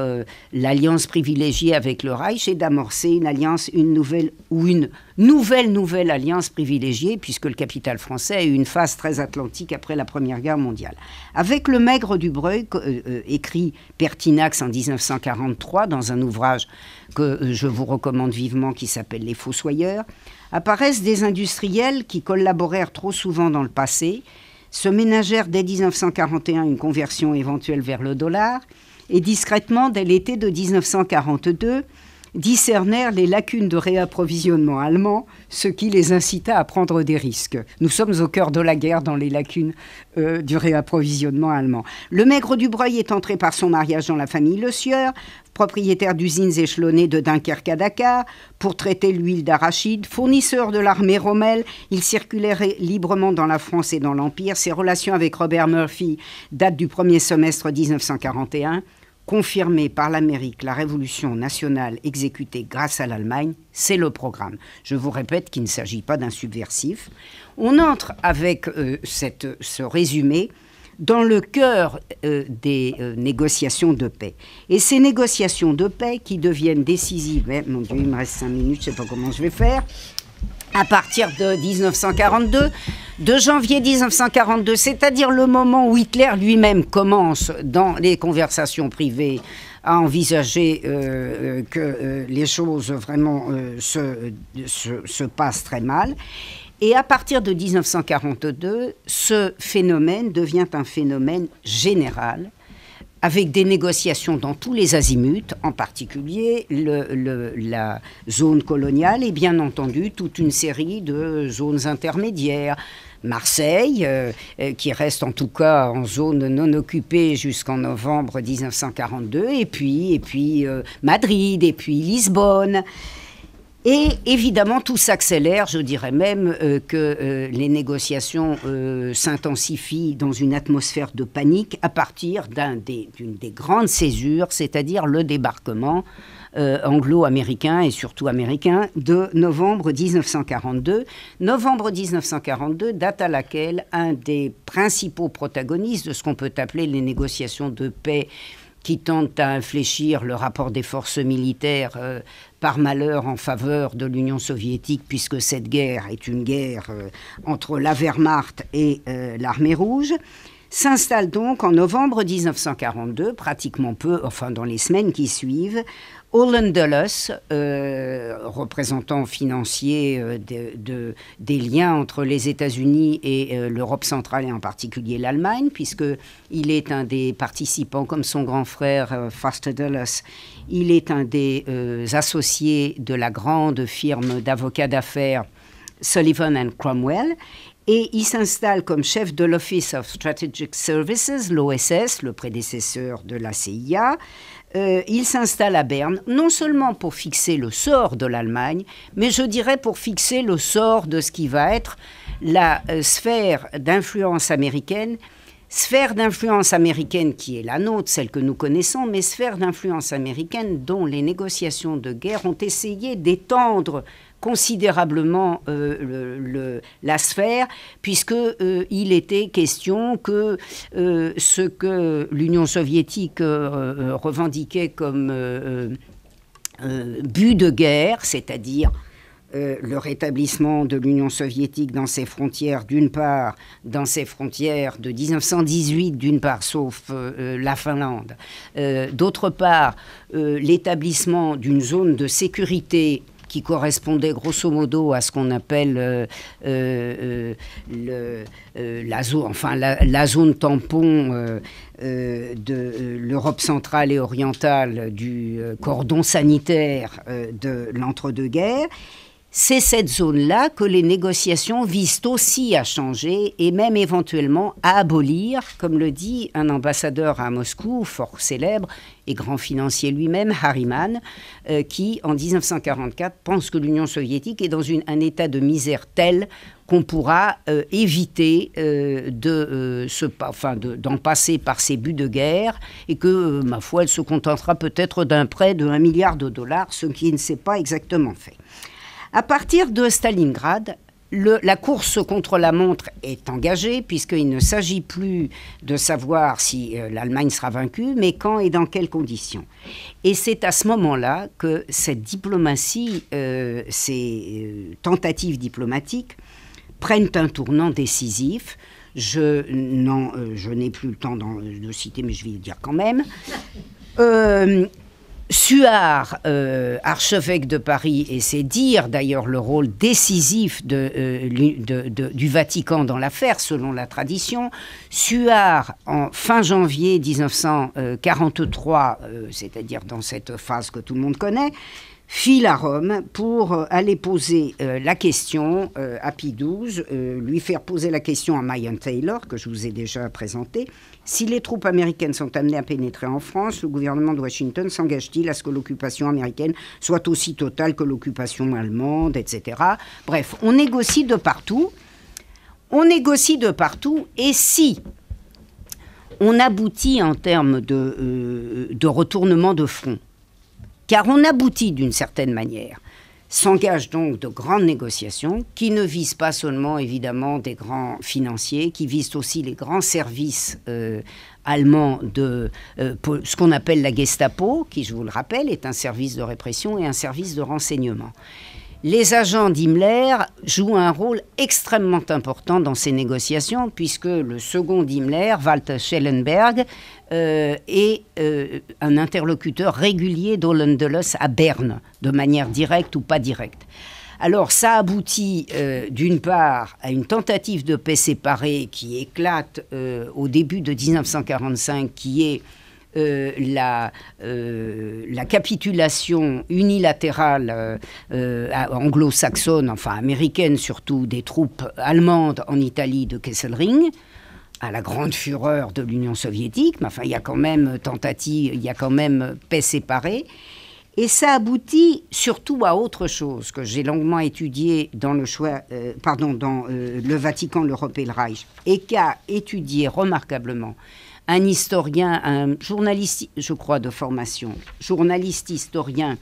l'alliance privilégiée avec le Reich et d'amorcer une nouvelle alliance privilégiée, puisque le capital français a eu une phase très atlantique après la Première Guerre mondiale. Avec le Maigre du Breuil, écrit Pertinax en 1943 dans un ouvrage que je vous recommande vivement qui s'appelle « Les Fossoyeurs », apparaissent des industriels qui collaborèrent trop souvent dans le passé, se ménagèrent dès 1941 une conversion éventuelle vers le dollar, et discrètement, dès l'été de 1942, discernèrent les lacunes de réapprovisionnement allemand, ce qui les incita à prendre des risques. Nous sommes au cœur de la guerre dans les lacunes du réapprovisionnement allemand. Le Maigre du Breuil est entré par son mariage dans la famille Le Sieur, propriétaire d'usines échelonnées de Dunkerque à Dakar, pour traiter l'huile d'arachide. Fournisseur de l'armée Rommel, il circulait librement dans la France et dans l'Empire. Ses relations avec Robert Murphy datent du premier semestre 1941. Confirmée par l'Amérique, la révolution nationale exécutée grâce à l'Allemagne, c'est le programme. Je vous répète qu'il ne s'agit pas d'un subversif. On entre avec ce résumé dans le cœur des négociations de paix. Et ces négociations de paix qui deviennent décisives, mon Dieu, il me reste 5 minutes, je ne sais pas comment je vais faire, à partir de 1942, de janvier 1942, c'est-à-dire le moment où Hitler lui-même commence dans les conversations privées à envisager que les choses vraiment se passent très mal. Et à partir de 1942, ce phénomène devient un phénomène général, avec des négociations dans tous les azimuts, en particulier la zone coloniale et bien entendu toute une série de zones intermédiaires. Marseille, qui reste en tout cas en zone non occupée jusqu'en novembre 1942, et puis Madrid, et puis Lisbonne. Et évidemment, tout s'accélère, je dirais même que les négociations s'intensifient dans une atmosphère de panique à partir d'une des grandes césures, c'est-à-dire le débarquement anglo-américain et surtout américain de novembre 1942. Novembre 1942, date à laquelle un des principaux protagonistes de ce qu'on peut appeler les négociations de paix qui tente à infléchir le rapport des forces militaires par malheur en faveur de l'Union soviétique, puisque cette guerre est une guerre entre la Wehrmacht et l'armée rouge, s'installe donc en novembre 1942, pratiquement dans les semaines qui suivent, Olen Dulles, représentant financier des liens entre les États-Unis et l'Europe centrale et en particulier l'Allemagne, puisqu'il est un des participants, comme son grand frère Foster Dulles, il est un des associés de la grande firme d'avocats d'affaires Sullivan & Cromwell. Et il s'installe comme chef de l'Office of Strategic Services, l'OSS, le prédécesseur de la CIA. Il s'installe à Berne, non seulement pour fixer le sort de l'Allemagne, mais je dirais pour fixer le sort de ce qui va être la sphère d'influence américaine qui est la nôtre, celle que nous connaissons, mais sphère d'influence américaine dont les négociations de guerre ont essayé d'étendre considérablement la sphère, puisqu'il était question que ce que l'Union soviétique revendiquait comme but de guerre, c'est-à-dire le rétablissement de l'Union soviétique dans ses frontières, d'une part, dans ses frontières de 1918, d'une part, sauf la Finlande, d'autre part, l'établissement d'une zone de sécurité qui correspondait grosso modo à ce qu'on appelle la zone tampon de l'Europe centrale et orientale du cordon sanitaire de l'entre-deux-guerres. C'est cette zone-là que les négociations visent aussi à changer et même éventuellement à abolir, comme le dit un ambassadeur à Moscou, fort célèbre et grand financier lui-même, Harriman, qui, en 1944, pense que l'Union soviétique est dans un état de misère tel qu'on pourra éviter d'en passer par ses buts de guerre et que, ma foi, elle se contentera peut-être d'un prêt de $1 milliard, ce qui ne s'est pas exactement fait. À partir de Stalingrad, la course contre la montre est engagée, puisqu'il ne s'agit plus de savoir si l'Allemagne sera vaincue, mais quand et dans quelles conditions. Et c'est à ce moment-là que cette diplomatie, ces tentatives diplomatiques, prennent un tournant décisif. Je n'ai plus le temps de citer, mais je vais le dire quand même. Suard, archevêque de Paris, et c'est dire d'ailleurs le rôle décisif du Vatican dans l'affaire, selon la tradition. Suard, en fin janvier 1943, c'est-à-dire dans cette phase que tout le monde connaît, file à Rome pour aller poser la question à Pie XII, lui faire poser la question à Marion Taylor, que je vous ai déjà présenté. Si les troupes américaines sont amenées à pénétrer en France, le gouvernement de Washington s'engage-t-il à ce que l'occupation américaine soit aussi totale que l'occupation allemande, etc. Bref, on négocie de partout. Et si on aboutit en termes de retournement de front, car on aboutit d'une certaine manière, s'engagent donc de grandes négociations qui ne visent pas seulement évidemment des grands financiers, qui visent aussi les grands services allemands de ce qu'on appelle la Gestapo, qui, je vous le rappelle, est un service de répression et un service de renseignement. Les agents d'Himmler jouent un rôle extrêmement important dans ces négociations, puisque le second d'Himmler, Walter Schellenberg, est un interlocuteur régulier d'Olen Dulles à Berne, de manière directe ou pas directe. Alors ça aboutit d'une part à une tentative de paix séparée qui éclate au début de 1945, qui est la capitulation unilatérale anglo-saxonne, enfin américaine surtout, des troupes allemandes en Italie de Kesselring, à la grande fureur de l'Union soviétique, mais enfin il y a quand même paix séparée. Et ça aboutit surtout à autre chose que j'ai longuement étudié dans le Vatican, l'Europe et le Reich, et qu'a étudié remarquablement un historien, un journaliste, je crois, de formation, journaliste-historien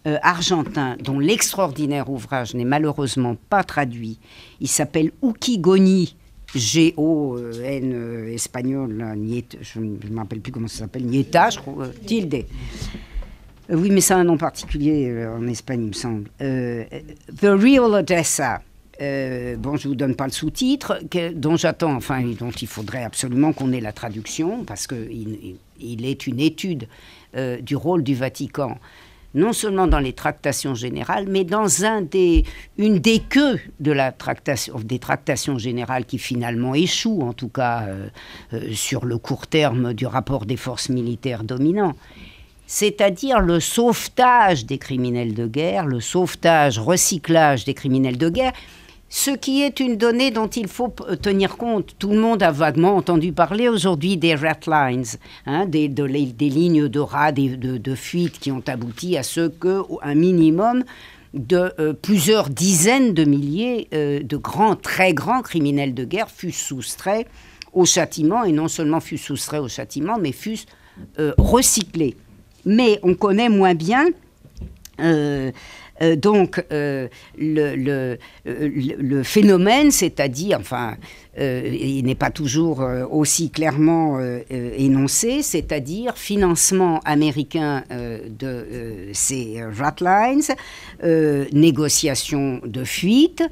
argentin, dont l'extraordinaire ouvrage n'est malheureusement pas traduit. Il s'appelle Uki Goni, G-O-N espagnol, là, je ne me rappelle plus comment ça s'appelle, Nieta, je crois, tilde. Oui, mais ça a un nom particulier en Espagne, il me semble. The Real Odessa. Bon, je ne vous donne pas le sous-titre, dont j'attends, enfin, dont il faudrait absolument qu'on ait la traduction, parce qu'il est une étude du rôle du Vatican, non seulement dans les tractations générales, mais dans une des queues des tractations générales qui finalement échouent, en tout cas sur le court terme du rapport des forces militaires dominants. C'est-à-dire le sauvetage des criminels de guerre, le sauvetage, recyclage des criminels de guerre, ce qui est une donnée dont il faut tenir compte. Tout le monde a vaguement entendu parler aujourd'hui des rat lines, hein, des lignes de rats, de fuites qui ont abouti à ce qu'un minimum de plusieurs dizaines de milliers de très grands criminels de guerre fussent soustraits au châtiment, et non seulement fussent soustraits au châtiment, mais fussent recyclés. Mais on connaît moins bien le phénomène, c'est-à-dire, enfin, il n'est pas toujours aussi clairement énoncé, c'est-à-dire financement américain de ces ratlines, négociation de fuite.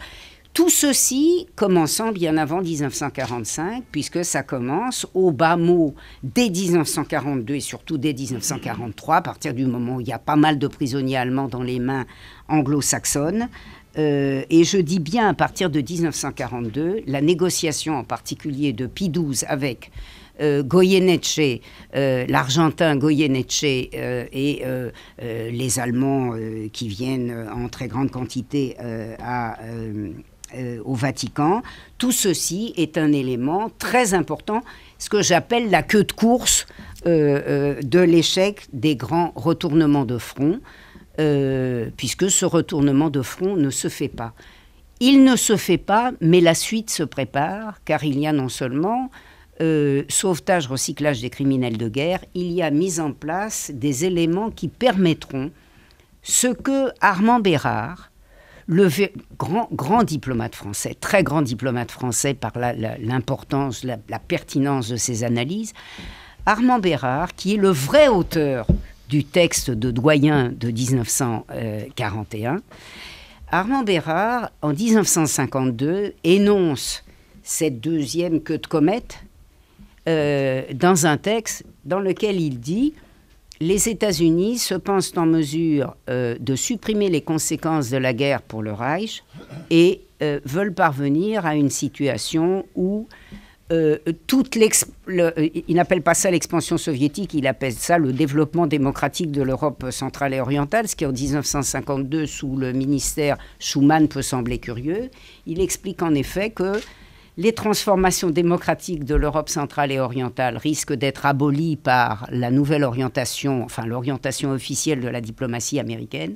Tout ceci commençant bien avant 1945, puisque ça commence au bas mot dès 1942 et surtout dès 1943, à partir du moment où il y a pas mal de prisonniers allemands dans les mains anglo-saxonnes. Et je dis bien à partir de 1942, la négociation en particulier de Pie XII avec Goyeneche, l'Argentin Goyeneche et les Allemands qui viennent en très grande quantité au Vatican. Tout ceci est un élément très important, ce que j'appelle la queue de course de l'échec des grands retournements de front, puisque ce retournement de front ne se fait pas. Il ne se fait pas, mais la suite se prépare, car il y a non seulement sauvetage, recyclage des criminels de guerre, il y a mise en place des éléments qui permettront ce que Armand Bérard, le grand diplomate français, très grand diplomate français par l'importance, la pertinence de ses analyses, Armand Bérard, qui est le vrai auteur du texte de Doyen de 1941, Armand Bérard, en 1952, énonce cette deuxième queue de comète dans un texte dans lequel il dit « Les États-Unis se pensent en mesure de supprimer les conséquences de la guerre pour le Reich et veulent parvenir à une situation où il n'appelle pas ça l'expansion soviétique, il appelle ça le développement démocratique de l'Europe centrale et orientale, ce qui en 1952, sous le ministère Schuman, peut sembler curieux. Il explique en effet que les transformations démocratiques de l'Europe centrale et orientale risquent d'être abolies par la nouvelle orientation, enfin l'orientation officielle de la diplomatie américaine,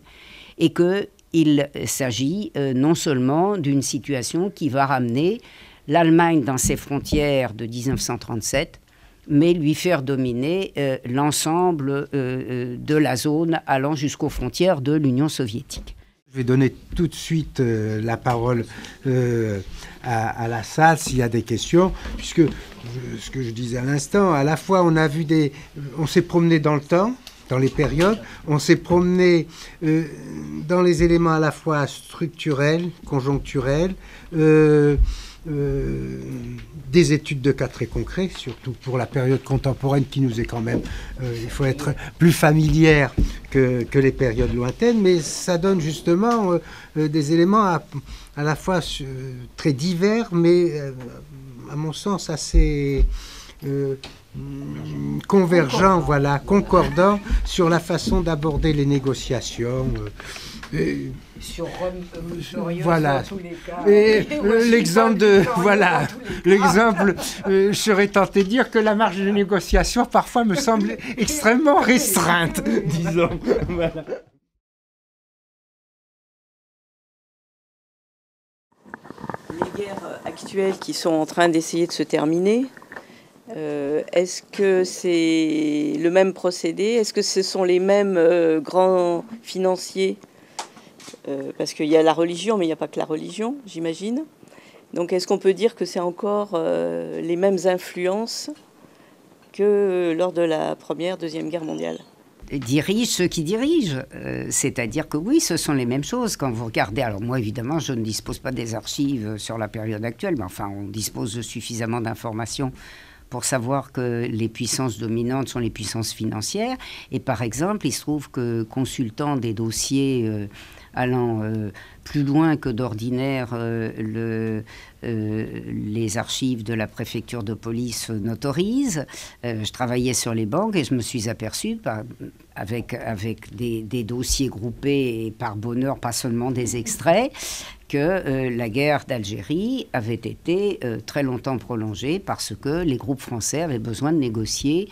et qu'il s'agit non seulement d'une situation qui va ramener l'Allemagne dans ses frontières de 1937, mais lui faire dominer l'ensemble de la zone allant jusqu'aux frontières de l'Union soviétique. Je vais donner tout de suite la parole à la salle s'il y a des questions, puisque ce que je disais à l'instant, à la fois on s'est promené dans le temps, dans les périodes, on s'est promené dans les éléments à la fois structurels, conjoncturels, des études de cas très concrets, surtout pour la période contemporaine qui nous est quand même, il faut être plus familière que les périodes lointaines, mais ça donne justement des éléments à la fois très divers, mais à mon sens assez convergents, voilà, concordants sur la façon d'aborder les négociations. Sur Rome, voilà. dans tous les cas. Et l'exemple je serais tenté de dire que la marge de négociation parfois me semble extrêmement restreinte, disons. Voilà. Les guerres actuelles qui sont en train d'essayer de se terminer, est-ce que c'est le même procédé? Est-ce que ce sont les mêmes grands financiers? Parce qu'il y a la religion, mais il n'y a pas que la religion, j'imagine. Donc est-ce qu'on peut dire que c'est encore les mêmes influences que lors de la Première, Deuxième Guerre mondiale? Dirigent ceux qui dirigent. C'est-à-dire que oui, ce sont les mêmes choses. Quand vous regardez, alors moi évidemment, je ne dispose pas des archives sur la période actuelle, mais enfin, on dispose de suffisamment d'informations pour savoir que les puissances dominantes sont les puissances financières. Et par exemple, il se trouve que consultant des dossiers allant plus loin que d'ordinaire, les archives de la préfecture de police n'autorisent. Je travaillais sur les banques et je me suis aperçu, avec des dossiers groupés et par bonheur, pas seulement des extraits, que la guerre d'Algérie avait été très longtemps prolongée parce que les groupes français avaient besoin de négocier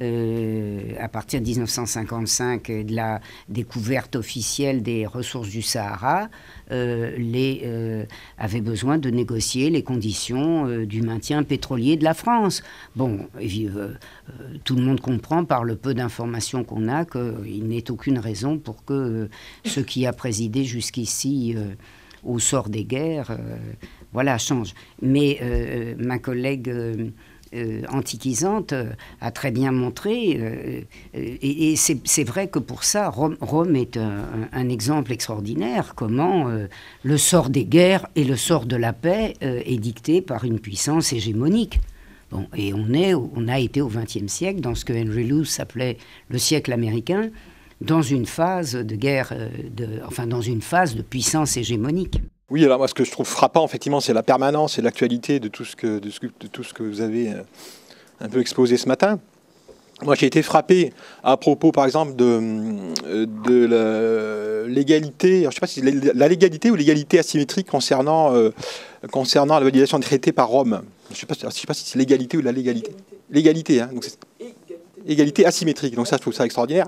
à partir de 1955 et de la découverte officielle des ressources du Sahara, avaient besoin de négocier les conditions du maintien pétrolier de la France. Bon, tout le monde comprend par le peu d'informations qu'on a qu'il n'est aucune raison pour que ce qui a présidé jusqu'ici au sort des guerres, change. Mais ma collègue antiquisante a très bien montré, et c'est vrai que pour ça, Rome est un exemple extraordinaire, comment le sort des guerres et le sort de la paix est dicté par une puissance hégémonique. Bon, et on a été au XXe siècle, dans ce que Henry Luce appelait le siècle américain, dans une phase de guerre, dans une phase de puissance hégémonique. Oui, alors moi, ce que je trouve frappant, effectivement, c'est la permanence et l'actualité de tout ce que vous avez un peu exposé ce matin. Moi, j'ai été frappé à propos, par exemple, de l'égalité, je ne sais pas si c'est la légalité ou l'égalité asymétrique concernant la validation des traités par Rome. Je ne sais pas si c'est l'égalité ou la légalité. L'égalité, hein. Donc c'est égalité asymétrique. Donc ça, je trouve ça extraordinaire.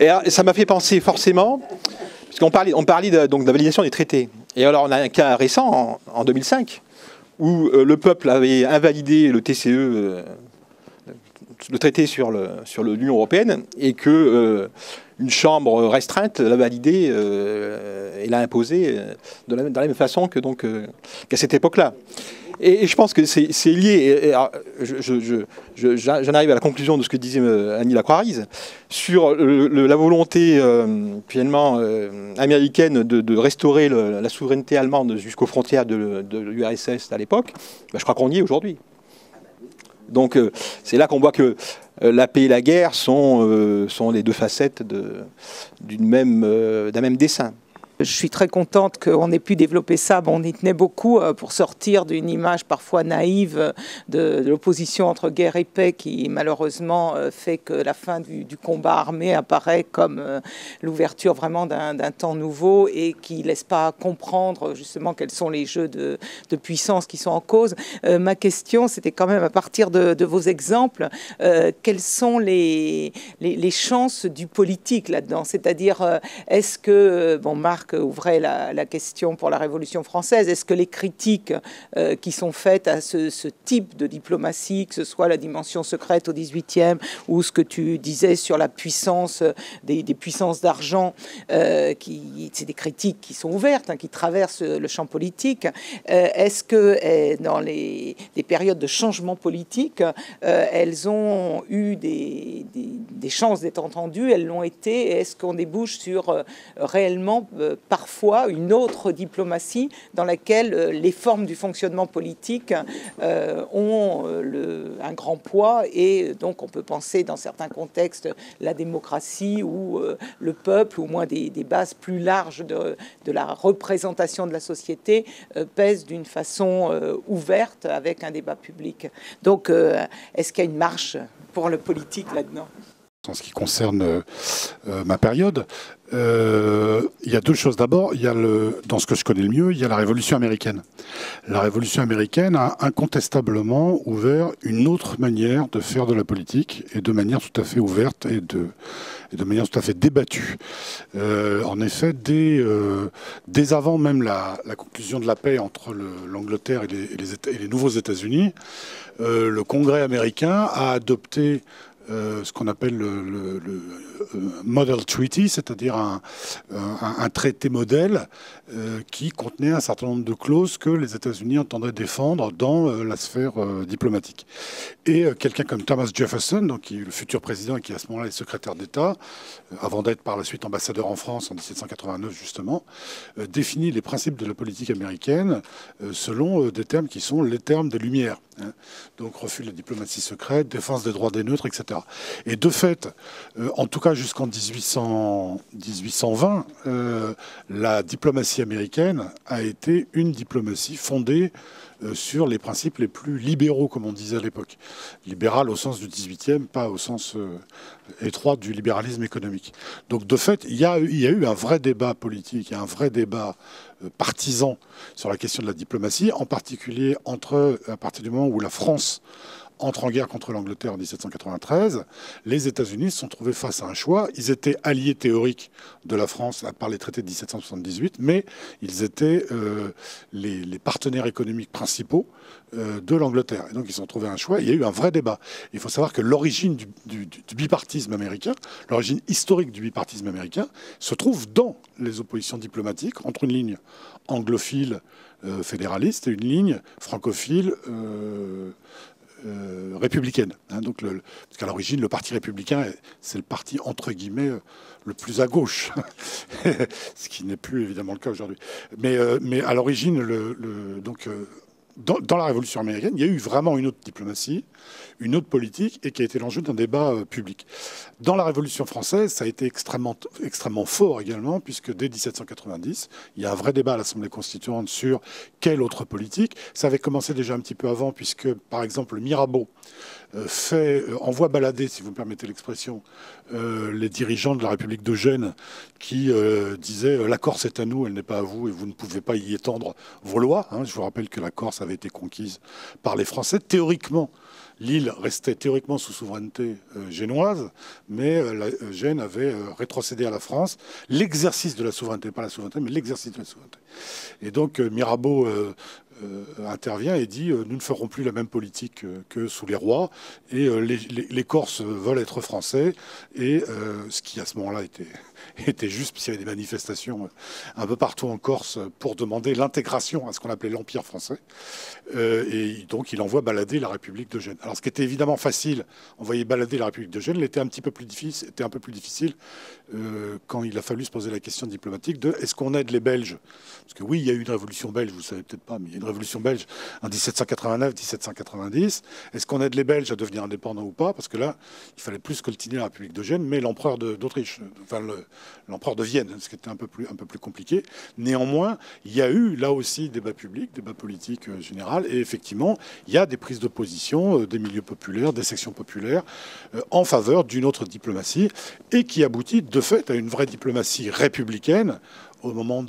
Et alors, ça m'a fait penser forcément, parce qu'on parlait de la validation des traités. Et alors, on a un cas récent, en 2005, où le peuple avait invalidé le TCE, le traité sur l'Union européenne, et que une chambre restreinte l'a validé et l'a imposé de la même façon qu'à cette époque-là. Et je pense que c'est lié, j'en arrive à la conclusion de ce que disait Annie Lacroix-Rise, sur la volonté finalement américaine de restaurer la souveraineté allemande jusqu'aux frontières de l'URSS à l'époque. Je crois qu'on y est aujourd'hui. Donc c'est là qu'on voit que la paix et la guerre sont les deux facettes d'un même dessin. Je suis très contente qu'on ait pu développer ça. Bon, on y tenait beaucoup pour sortir d'une image parfois naïve de l'opposition entre guerre et paix qui malheureusement fait que la fin du combat armé apparaît comme l'ouverture vraiment d'un temps nouveau et qui ne laisse pas comprendre justement quels sont les jeux de puissance qui sont en cause. Ma question, c'était quand même à partir de vos exemples, quelles sont les chances du politique là-dedans? C'est-à-dire, est-ce que, Marc ouvrait la question pour la Révolution française. Est-ce que les critiques qui sont faites à ce type de diplomatie, que ce soit la dimension secrète au XVIIIe ou ce que tu disais sur la puissance des puissances d'argent, c'est des critiques qui sont ouvertes, qui traversent le champ politique. Est-ce que dans des périodes de changement politique, elles ont eu des chances d'être entendues, elles l'ont été, et est-ce qu'on débouche sur réellement parfois une autre diplomatie dans laquelle les formes du fonctionnement politique ont un grand poids, et donc on peut penser dans certains contextes la démocratie ou le peuple, ou au moins des bases plus larges de la représentation de la société pèsent d'une façon ouverte avec un débat public. Donc est-ce qu'il y a une marche pour le politique là-dedans ? En ce qui concerne ma période, il y a deux choses. D'abord, dans ce que je connais le mieux, il y a la Révolution américaine. La Révolution américaine a incontestablement ouvert une autre manière de faire de la politique, et de manière tout à fait ouverte et de manière tout à fait débattue. En effet, dès avant même la conclusion de la paix entre l'Angleterre et les nouveaux États-Unis, le Congrès américain a adopté ce qu'on appelle Model Treaty, c'est-à-dire un traité modèle qui contenait un certain nombre de clauses que les États-Unis entendaient défendre dans la sphère diplomatique. Et quelqu'un comme Thomas Jefferson, donc, qui est le futur président et qui à ce moment-là est secrétaire d'État, avant d'être par la suite ambassadeur en France en 1789 justement, définit les principes de la politique américaine selon des termes qui sont les termes des Lumières. Donc refus de la diplomatie secrète, défense des droits des neutres, etc. Et de fait, en tout cas jusqu'en 1820, la diplomatie américaine a été une diplomatie fondée sur les principes les plus libéraux, comme on disait à l'époque. Libéral au sens du 18e, pas au sens étroit du libéralisme économique. Donc de fait, il y a eu un vrai débat politique, un vrai débat partisan sur la question de la diplomatie, en particulier à partir du moment où la France entre en guerre contre l'Angleterre en 1793, les États-Unis se sont trouvés face à un choix. Ils étaient alliés théoriques de la France par les traités de 1778, mais ils étaient les partenaires économiques principaux de l'Angleterre. Et donc ils se sont trouvés un choix. Il y a eu un vrai débat. Il faut savoir que l'origine du bipartisme américain, l'origine historique du bipartisme américain, se trouve dans les oppositions diplomatiques entre une ligne anglophile fédéraliste et une ligne francophile républicaine. Donc parce qu'à l'origine, le parti républicain, c'est le parti, entre guillemets, le plus à gauche, ce qui n'est plus évidemment le cas aujourd'hui. Mais à l'origine, dans la Révolution américaine, il y a eu vraiment une autre diplomatie, une autre politique, et qui a été l'enjeu d'un débat public. Dans la Révolution française, ça a été extrêmement fort également, puisque dès 1790, il y a un vrai débat à l'Assemblée constituante sur quelle autre politique. Ça avait commencé déjà un petit peu avant, puisque, par exemple, Mirabeau envoie balader, si vous me permettez l'expression, les dirigeants de la République d'Eugène qui disaient « La Corse est à nous, elle n'est pas à vous, et vous ne pouvez pas y étendre vos lois ». Je vous rappelle que la Corse avait été conquise par les Français. Théoriquement, l'île restait théoriquement sous souveraineté génoise, mais Gênes avait rétrocédé à la France l'exercice de la souveraineté, pas la souveraineté, mais l'exercice de la souveraineté. Et donc Mirabeau intervient et dit nous ne ferons plus la même politique que sous les rois, et les Corses veulent être français, et ce qui à ce moment-là était juste, parce qu'il y avait des manifestations un peu partout en Corse pour demander l'intégration à ce qu'on appelait l'Empire français. Et donc il envoie balader la République de Gênes. Alors ce qui était évidemment facile, envoyer balader la République de Gênes, était un peu plus difficile quand il a fallu se poser la question diplomatique de est-ce qu'on aide les Belges? Parce que oui, il y a eu une révolution belge, vous ne savez peut-être pas, mais il y a une révolution belge en 1789-1790. Est-ce qu'on aide les Belges à devenir indépendants ou pas? Parce que là, il fallait plus scoltiner la République de Gênes, mais l'empereur d'Autriche, enfin l'empereur de Vienne, ce qui était un peu plus compliqué. Néanmoins, il y a eu là aussi débat public, débat politique général, et effectivement, il y a des prises de position des milieux populaires, des sections populaires, en faveur d'une autre diplomatie, et qui aboutit de fait à une vraie diplomatie républicaine au moment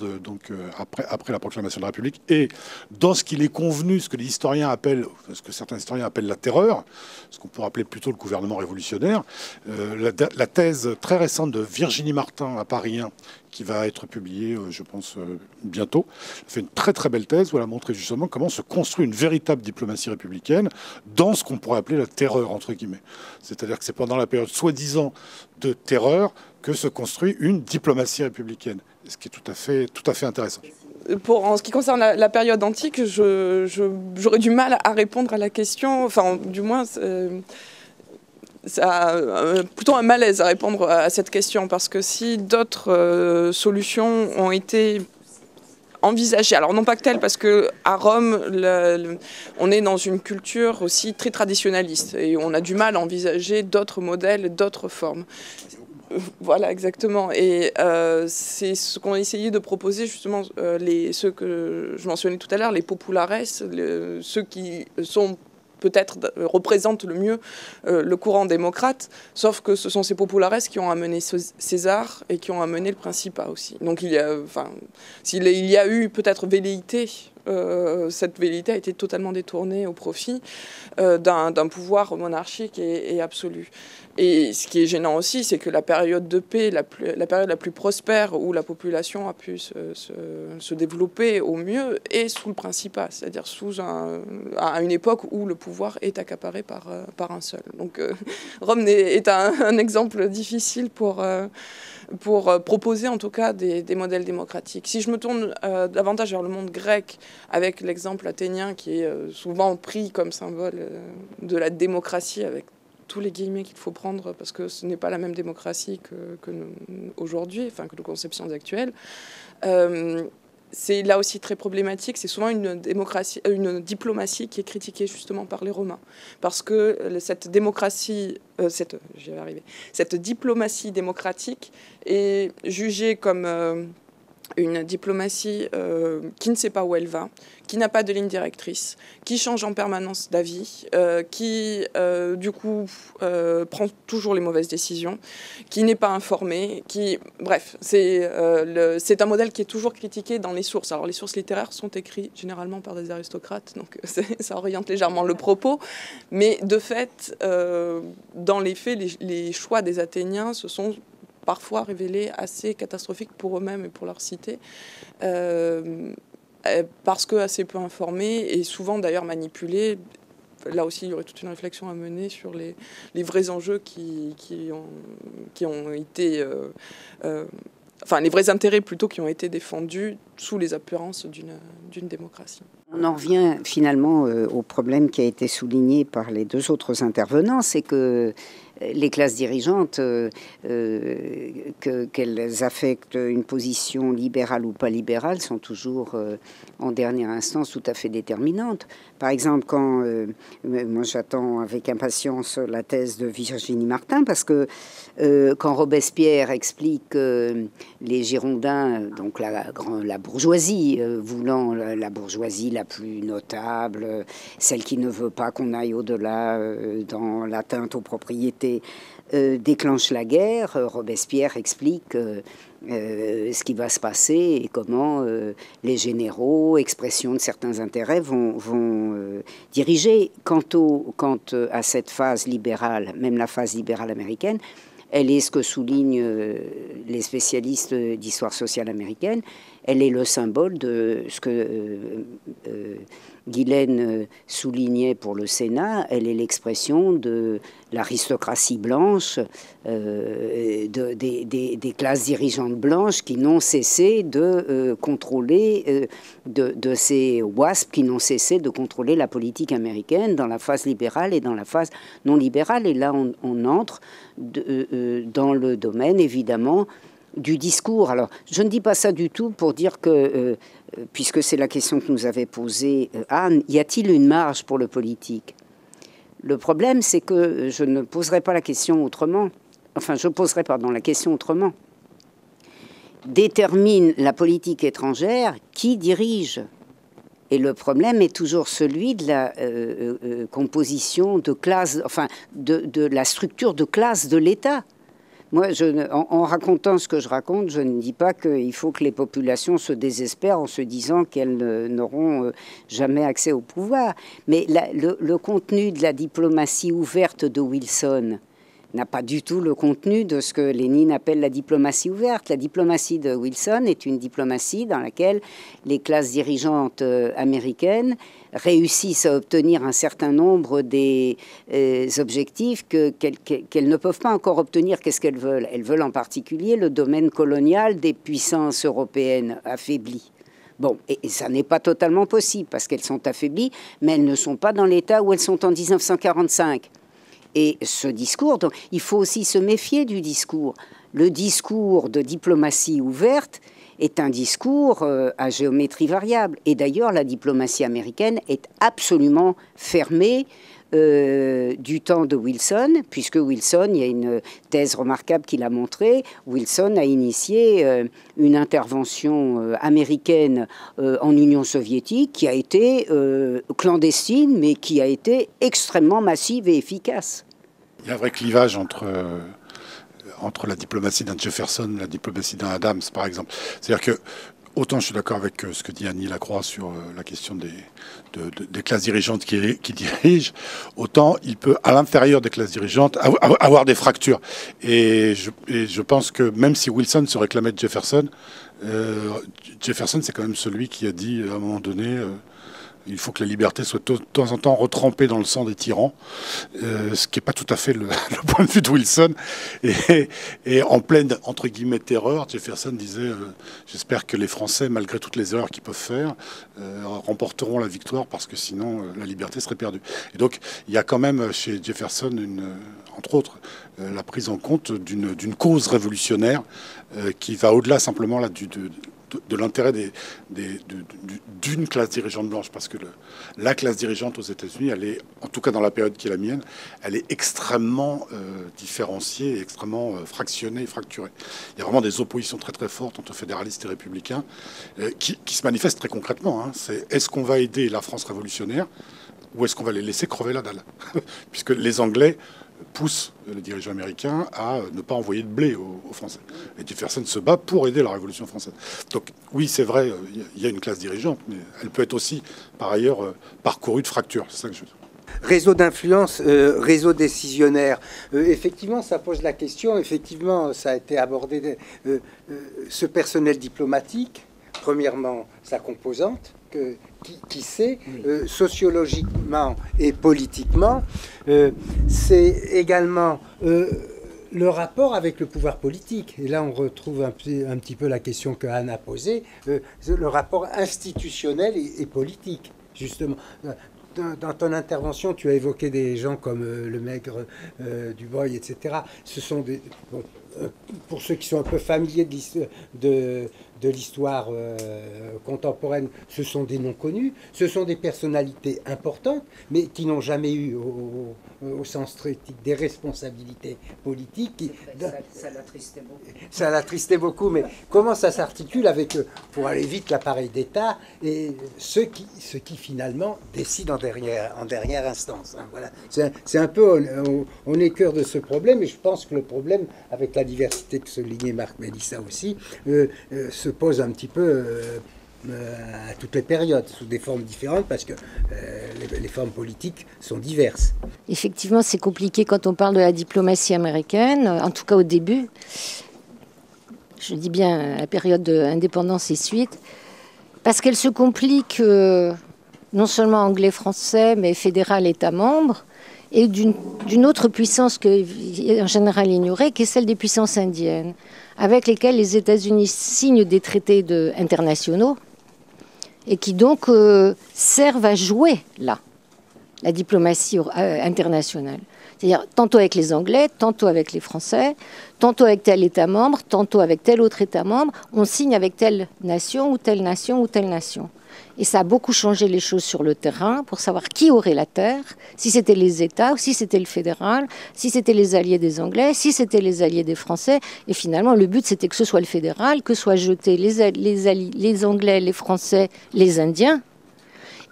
après la proclamation de la République, et dans ce qu'il est convenu, ce que les historiens appellent, ce que certains historiens appellent la terreur, ce qu'on pourrait appeler plutôt le gouvernement révolutionnaire, la thèse très récente de Virginie Martin à Paris 1, qui va être publiée, je pense, bientôt, elle fait une très très belle thèse où elle a montré justement comment se construit une véritable diplomatie républicaine dans ce qu'on pourrait appeler la terreur, entre guillemets. C'est-à-dire que c'est pendant la période soi-disant de terreur que se construit une diplomatie républicaine, ce qui est tout à fait intéressant. En ce qui concerne la période antique, j'aurais du mal à répondre à la question, enfin du moins ça a plutôt un malaise à répondre à cette question, parce que si d'autres solutions ont été envisagées, alors non pas que telles, parce qu'à Rome, on est dans une culture aussi très traditionnaliste, et on a du mal à envisager d'autres modèles, d'autres formes. Voilà, exactement. Et c'est ce qu'ont essayé de proposer justement ceux que je mentionnais tout à l'heure, les populares, ceux qui sont peut-être représentent le mieux le courant démocrate, sauf que ce sont ces populares qui ont amené César et qui ont amené le Principat aussi. Donc s'il y a eu peut-être velléité cette velléité a été totalement détournée au profit d'un pouvoir monarchique et absolu. Et ce qui est gênant aussi, c'est que la période de paix, la période la plus prospère où la population a pu se développer au mieux est sous le Principat, c'est-à-dire à une époque où le pouvoir est accaparé par un seul. Donc Rome est un exemple difficile pour proposer en tout cas des modèles démocratiques. Si je me tourne davantage vers le monde grec, avec l'exemple athénien qui est souvent pris comme symbole de la démocratie, avec tous les guillemets qu'il faut prendre, parce que ce n'est pas la même démocratie que aujourd'hui, enfin que nos conceptions actuelles, c'est là aussi très problématique. C'est souvent une diplomatie qui est critiquée justement par les Romains, parce que cette diplomatie démocratique est jugée comme une diplomatie qui ne sait pas où elle va, qui n'a pas de ligne directrice, qui change en permanence d'avis, qui du coup prend toujours les mauvaises décisions, qui n'est pas informée, bref, c'est un modèle qui est toujours critiqué dans les sources. Alors les sources littéraires sont écrites généralement par des aristocrates, donc ça oriente légèrement le propos, mais de fait, dans les faits, les choix des Athéniens se sont parfois révélés assez catastrophiques pour eux-mêmes et pour leur cité, parce que assez peu informés et souvent d'ailleurs manipulés. Là aussi, il y aurait toute une réflexion à mener sur les vrais enjeux qui ont été... enfin, les vrais intérêts plutôt qui ont été défendus sous les appurances d'une démocratie. On en revient finalement au problème qui a été souligné par les deux autres intervenants, c'est que les classes dirigeantes, qu'elles affectent une position libérale ou pas libérale, sont toujours en dernière instance tout à fait déterminantes. Par exemple, quand moi j'attends avec impatience la thèse de Virginie Martin, parce que quand Robespierre explique que les Girondins, donc la bourgeoisie, voulant la bourgeoisie la plus notable, celle qui ne veut pas qu'on aille au-delà dans l'atteinte aux propriétés, déclenche la guerre, Robespierre explique ce qui va se passer et comment les généraux, expression de certains intérêts, vont diriger. Quant à cette phase libérale, même la phase libérale américaine, elle est ce que soulignent les spécialistes d'histoire sociale américaine, elle est le symbole de ce que Guilaine soulignait pour le Sénat, elle est l'expression de l'aristocratie blanche, des classes dirigeantes blanches qui n'ont cessé de contrôler, de ces WASP qui n'ont cessé de contrôler la politique américaine dans la phase libérale et dans la phase non libérale. Et là, on entre dans le domaine, évidemment, du discours. Alors, je ne dis pas ça du tout pour dire que, puisque c'est la question que nous avait posée Anne, y a-t-il une marge pour le politique ? Le problème, c'est que je ne poserai pas la question autrement. Enfin, je poserai, pardon, la question autrement. Détermine la politique étrangère qui dirige ? Et le problème est toujours celui de la composition de classe, enfin, de la structure de classe de l'État. Moi, en racontant ce que je raconte, je ne dis pas qu'il faut que les populations se désespèrent en se disant qu'elles n'auront jamais accès au pouvoir. Mais le contenu de la diplomatie ouverte de Wilson n'a pas du tout le contenu de ce que Lénine appelle la diplomatie ouverte. La diplomatie de Wilson est une diplomatie dans laquelle les classes dirigeantes américaines réussissent à obtenir un certain nombre des objectifs qu'elles ne peuvent pas encore obtenir. Qu'est-ce qu'elles veulent ? Elles veulent en particulier le domaine colonial des puissances européennes affaiblies. Bon, et ça n'est pas totalement possible parce qu'elles sont affaiblies, mais elles ne sont pas dans l'état où elles sont en 1945. Et ce discours, donc, il faut aussi se méfier du discours. Le discours de diplomatie ouverte est un discours à géométrie variable. Et d'ailleurs, la diplomatie américaine est absolument fermée du temps de Wilson, puisque Wilson, il y a une thèse remarquable qu'il a montrée, Wilson a initié une intervention américaine en Union soviétique qui a été clandestine, mais qui a été extrêmement massive et efficace. Il y a un vrai clivage entre la diplomatie d'un Jefferson et la diplomatie d'un Adams, par exemple. C'est-à-dire que Autant je suis d'accord avec ce que dit Annie Lacroix sur la question des classes dirigeantes qui dirigent, autant il peut, à l'intérieur des classes dirigeantes, avoir des fractures. Et je pense que même si Wilson se réclamait de Jefferson, Jefferson, c'est quand même celui qui a dit, à un moment donné, il faut que la liberté soit de temps en temps retrempée dans le sang des tyrans, ce qui n'est pas tout à fait le point de vue de Wilson. Et en pleine, entre guillemets, terreur, Jefferson disait j'espère que les Français, malgré toutes les erreurs qu'ils peuvent faire, remporteront la victoire, parce que sinon, la liberté serait perdue. Et donc, il y a quand même chez Jefferson, entre autres, la prise en compte d'une cause révolutionnaire qui va au-delà simplement là, de l'intérêt d'une classe dirigeante blanche, parce que la classe dirigeante aux États-Unis, elle est, en tout cas dans la période qui est la mienne, elle est extrêmement différenciée, extrêmement fractionnée et fracturée. Il y a vraiment des oppositions très très fortes entre fédéralistes et républicains qui se manifestent très concrètement. Hein. C'est est-ce qu'on va aider la France révolutionnaire ou est-ce qu'on va les laisser crever la dalle? Puisque les Anglais pousse les dirigeants américains à ne pas envoyer de blé aux Français. Et Jefferson se bat pour aider la Révolution française. Donc oui, c'est vrai, il y a une classe dirigeante, mais elle peut être aussi, par ailleurs, parcourue de fractures. C'est ça que je veux dire. Réseau d'influence, réseau décisionnaire. Effectivement, ça pose la question. Effectivement, ça a été abordé. Ce personnel diplomatique, premièrement, sa composante, qui sait, sociologiquement et politiquement, c'est également le rapport avec le pouvoir politique. Et là, on retrouve un petit peu la question que Anne a posée, le rapport institutionnel et politique, justement. Dans ton intervention, tu as évoqué des gens comme le Maigre, Dubreuil, etc. Ce sont des... Bon, pour ceux qui sont un peu familiers de l'histoire contemporaine, ce sont des noms connus, ce sont des personnalités importantes, mais qui n'ont jamais eu, au sens critique, des responsabilités politiques. Ça l'attristait beaucoup. Ça l'attristait beaucoup, mais comment ça s'articule avec, pour aller vite, l'appareil d'État et ceux qui finalement décident en dernière instance, hein, voilà. C'est un peu, on est cœur de ce problème, et je pense que le problème, avec la diversité que soulignait Marc Mélissa aussi, se pose un petit peu à toutes les périodes, sous des formes différentes, parce que les formes politiques sont diverses. Effectivement, c'est compliqué quand on parle de la diplomatie américaine, en tout cas au début. Je dis bien la période d'indépendance et suite, parce qu'elle se complique non seulement anglais-français, mais fédéral État-membre, et d'une autre puissance que en général ignorée, qui est celle des puissances indiennes, avec lesquelles les États-Unis signent des traités internationaux, et qui donc servent à jouer là, la diplomatie internationale. C'est-à-dire tantôt avec les Anglais, tantôt avec les Français, tantôt avec tel État membre, tantôt avec tel autre État membre, on signe avec telle nation ou telle nation ou telle nation. Et ça a beaucoup changé les choses sur le terrain pour savoir qui aurait la terre, si c'était les États ou si c'était le fédéral, si c'était les alliés des Anglais, si c'était les alliés des Français. Et finalement, le but, c'était que ce soit le fédéral, que soient jetés les Anglais, les Français, les Indiens,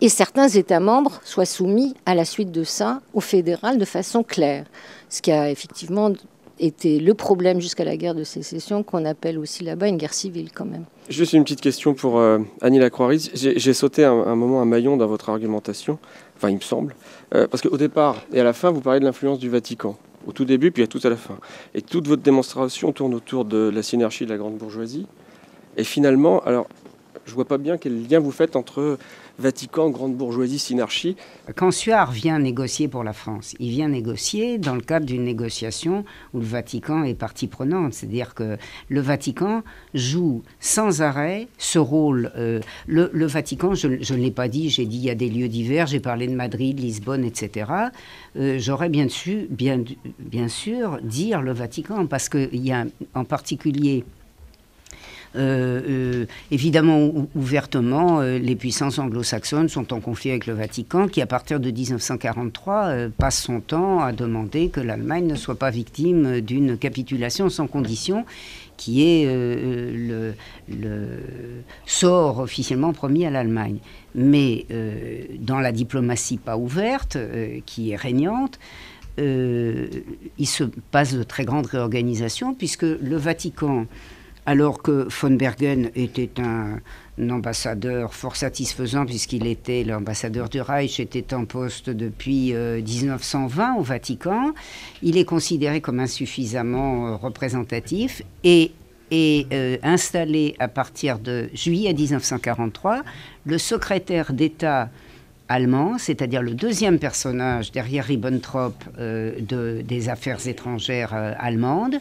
et certains États membres soient soumis à la suite de ça au fédéral de façon claire. Ce qui a effectivement été le problème jusqu'à la guerre de sécession, qu'on appelle aussi là-bas une guerre civile quand même. Juste une petite question pour Annie Lacroix-Riz. J'ai sauté un moment un maillon dans votre argumentation, enfin il me semble, parce qu'au départ et à la fin, vous parlez de l'influence du Vatican. Au tout début, puis à tout à la fin. Et toute votre démonstration tourne autour de la synergie de la grande bourgeoisie. Et finalement, alors, je vois pas bien quel lien vous faites entre Vatican, grande bourgeoisie, synarchie. Quand Suard vient négocier pour la France, il vient négocier dans le cadre d'une négociation où le Vatican est partie prenante. C'est-à-dire que le Vatican joue sans arrêt ce rôle. Le Vatican, je ne l'ai pas dit, j'ai dit il y a des lieux divers, j'ai parlé de Madrid, Lisbonne, etc. J'aurais bien sûr dire le Vatican, parce qu'il y a en particulier... évidemment, ouvertement, les puissances anglo-saxonnes sont en conflit avec le Vatican, qui, à partir de 1943, passe son temps à demander que l'Allemagne ne soit pas victime d'une capitulation sans condition, qui est le sort officiellement promis à l'Allemagne. Mais dans la diplomatie pas ouverte, qui est régnante, il se passe de très grandes réorganisations, puisque le Vatican alors que von Bergen était un ambassadeur fort satisfaisant, puisqu'il était l'ambassadeur du Reich, était en poste depuis 1920 au Vatican. Il est considéré comme insuffisamment représentatif et installé à partir de juillet 1943, le secrétaire d'État allemand, c'est-à-dire le deuxième personnage derrière Ribbentrop des affaires étrangères allemandes,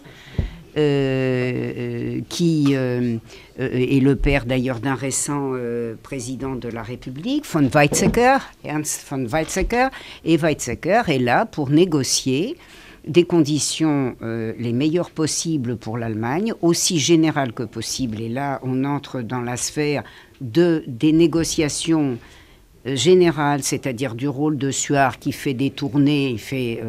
qui est le père d'ailleurs d'un récent président de la République, von Weizsäcker, Ernst von Weizsäcker, et Weizsäcker est là pour négocier des conditions les meilleures possibles pour l'Allemagne, aussi générales que possible. Et là, on entre dans la sphère des négociations générales, c'est-à-dire du rôle de Suard qui fait des tournées.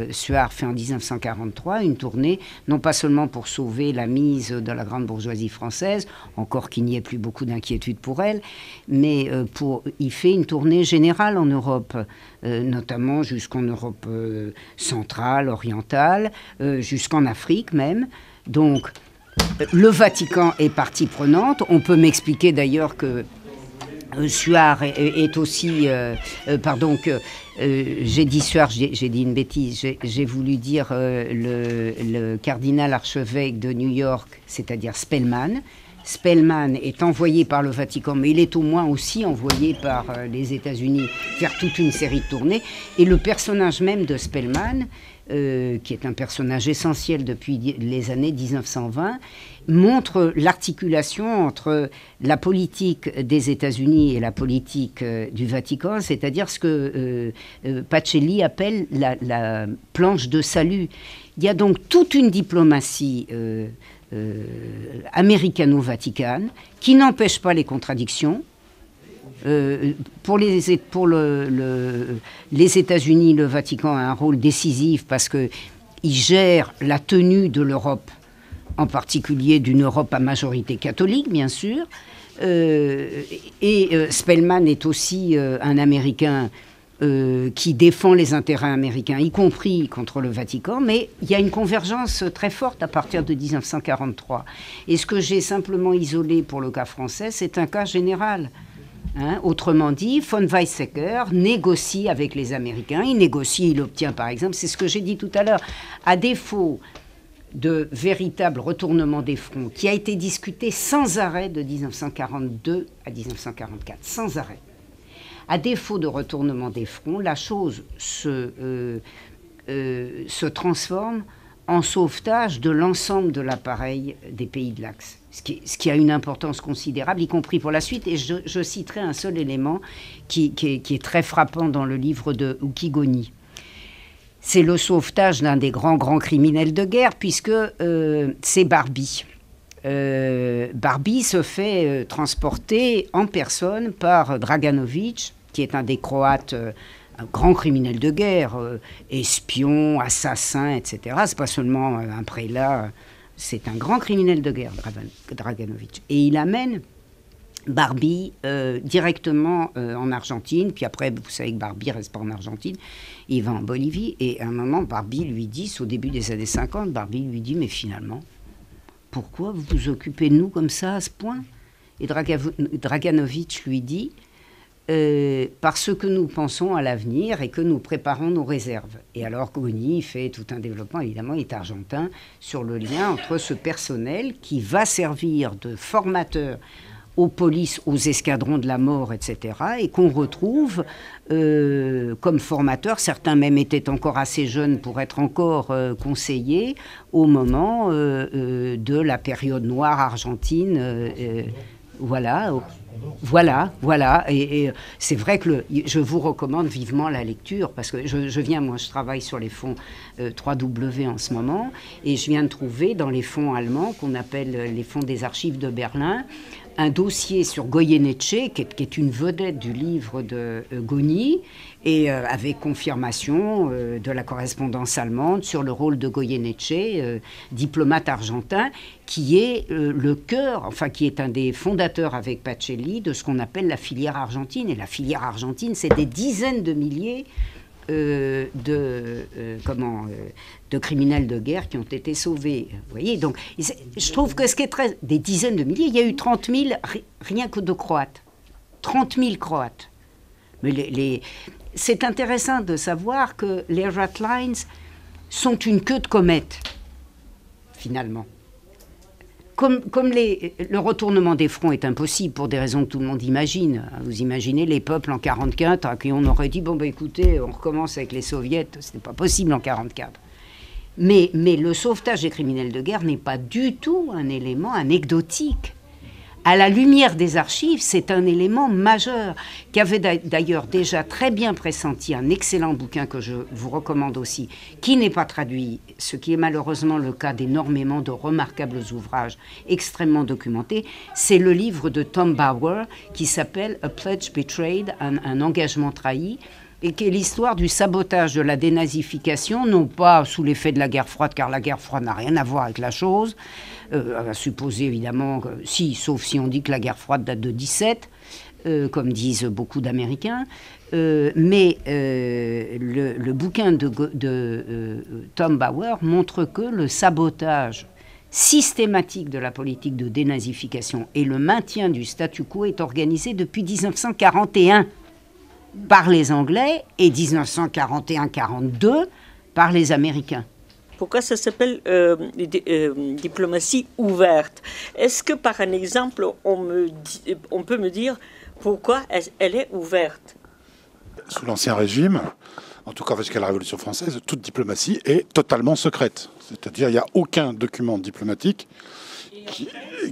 Suard fait en 1943 une tournée, non pas seulement pour sauver la mise de la grande bourgeoisie française, encore qu'il n'y ait plus beaucoup d'inquiétude pour elle, mais il fait une tournée générale en Europe, notamment jusqu'en Europe centrale, orientale, jusqu'en Afrique même. Donc, le Vatican est partie prenante. On peut m'expliquer d'ailleurs que Suard est aussi... j'ai dit Suard, j'ai dit une bêtise. J'ai voulu dire le cardinal archevêque de New York, c'est-à-dire Spellman. Spellman est envoyé par le Vatican, mais il est au moins aussi envoyé par les États-Unis faire toute une série de tournées. Et le personnage même de Spellman, qui est un personnage essentiel depuis les années 1920, montre l'articulation entre la politique des États-Unis et la politique du Vatican, c'est-à-dire ce que Pacelli appelle la planche de salut. Il y a donc toute une diplomatie américano-vaticane qui n'empêche pas les contradictions. Pour les États-Unis, le Vatican a un rôle décisif parce qu'il gère la tenue de l'Europe, en particulier d'une Europe à majorité catholique, bien sûr. Spellman est aussi un Américain qui défend les intérêts américains, y compris contre le Vatican, mais il y a une convergence très forte à partir de 1943. Et ce que j'ai simplement isolé pour le cas français, c'est un cas général. Autrement dit, von Weizsäcker négocie avec les Américains, il obtient par exemple, c'est ce que j'ai dit tout à l'heure, à défaut de véritable retournement des fronts, qui a été discuté sans arrêt de 1942 à 1944, sans arrêt. À défaut de retournement des fronts, la chose se transforme en sauvetage de l'ensemble de l'appareil des pays de l'Axe, ce qui a une importance considérable, y compris pour la suite. Et je citerai un seul élément qui est très frappant dans le livre de Uckigoni. C'est le sauvetage d'un des grands criminels de guerre, puisque c'est Barbie. Barbie se fait transporter en personne par Draganovic, qui est un des Croates, un grand criminel de guerre, espion, assassin, etc. C'est pas seulement un prélat, c'est un grand criminel de guerre, Draganovic. Et il amène Barbie directement en Argentine, puis après, vous savez que Barbie reste pas en Argentine, il va en Bolivie, et à un moment, Barbie lui dit, c'est au début des années 50, Barbie lui dit, mais finalement, pourquoi vous vous occupez de nous comme ça à ce point? Et Draganovic lui dit, parce que nous pensons à l'avenir et que nous préparons nos réserves. Et alors Goni fait tout un développement, évidemment, il est argentin, sur le lien entre ce personnel qui va servir de formateur aux polices, aux escadrons de la mort, etc., et qu'on retrouve comme formateurs. Certains même étaient encore assez jeunes pour être encore conseillers au moment de la période noire argentine. Voilà. Et c'est vrai que je vous recommande vivement la lecture, parce que je travaille sur les fonds 3W en ce moment, et je viens de trouver dans les fonds allemands, qu'on appelle les fonds des archives de Berlin, un dossier sur Goyeneche, qui est une vedette du livre de Goni, et avec confirmation de la correspondance allemande sur le rôle de Goyeneche, diplomate argentin, qui est le cœur, enfin qui est un des fondateurs avec Pacelli de ce qu'on appelle la filière argentine. Et la filière argentine, c'est des dizaines de milliers de criminels de guerre qui ont été sauvés. Vous voyez, donc je trouve que ce qui est des dizaines de milliers, il y a eu 30 000 rien que de Croates. 30 000 Croates. Mais c'est intéressant de savoir que les ratlines sont une queue de comète, finalement. Comme le retournement des fronts est impossible pour des raisons que tout le monde imagine. Vous imaginez les peuples en 1944 à qui on aurait dit « bon, écoutez, on recommence avec les soviets », ce n'est pas possible en 1944. Mais le sauvetage des criminels de guerre n'est pas du tout un élément anecdotique. À la lumière des archives, c'est un élément majeur, qui avait d'ailleurs déjà très bien pressenti un excellent bouquin que je vous recommande aussi, qui n'est pas traduit, ce qui est malheureusement le cas d'énormément de remarquables ouvrages extrêmement documentés. C'est le livre de Tom Bauer qui s'appelle « A Pledge Betrayed », un engagement trahi, et qui est l'histoire du sabotage de la dénazification, non pas sous l'effet de la guerre froide, car la guerre froide n'a rien à voir avec la chose, à supposer évidemment que si, sauf si on dit que la guerre froide date de 17, comme disent beaucoup d'Américains, mais le bouquin de Tom Bauer montre que le sabotage systématique de la politique de dénazification et le maintien du statu quo est organisé depuis 1941 par les Anglais et 1941-42 par les Américains. Pourquoi ça s'appelle diplomatie ouverte? Est-ce que par un exemple, on peut me dire pourquoi elle est ouverte? Sous l'Ancien Régime, en tout cas jusqu'à la Révolution française, toute diplomatie est totalement secrète. C'est-à-dire qu'il n'y a aucun document diplomatique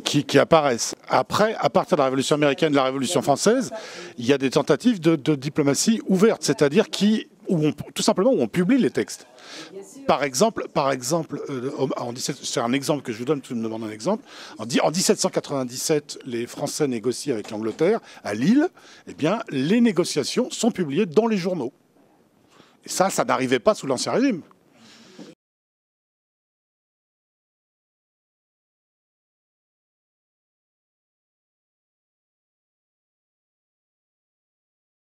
qui apparaissent. Après, à partir de la Révolution américaine et de la Révolution française, il y a des tentatives de diplomatie ouverte, c'est-à-dire tout simplement où on publie les textes. Par exemple, c'est un exemple que je vous donne, tu me demandes un exemple. En 1797, les Français négocient avec l'Angleterre à Lille. Eh bien, les négociations sont publiées dans les journaux. Et ça n'arrivait pas sous l'Ancien Régime.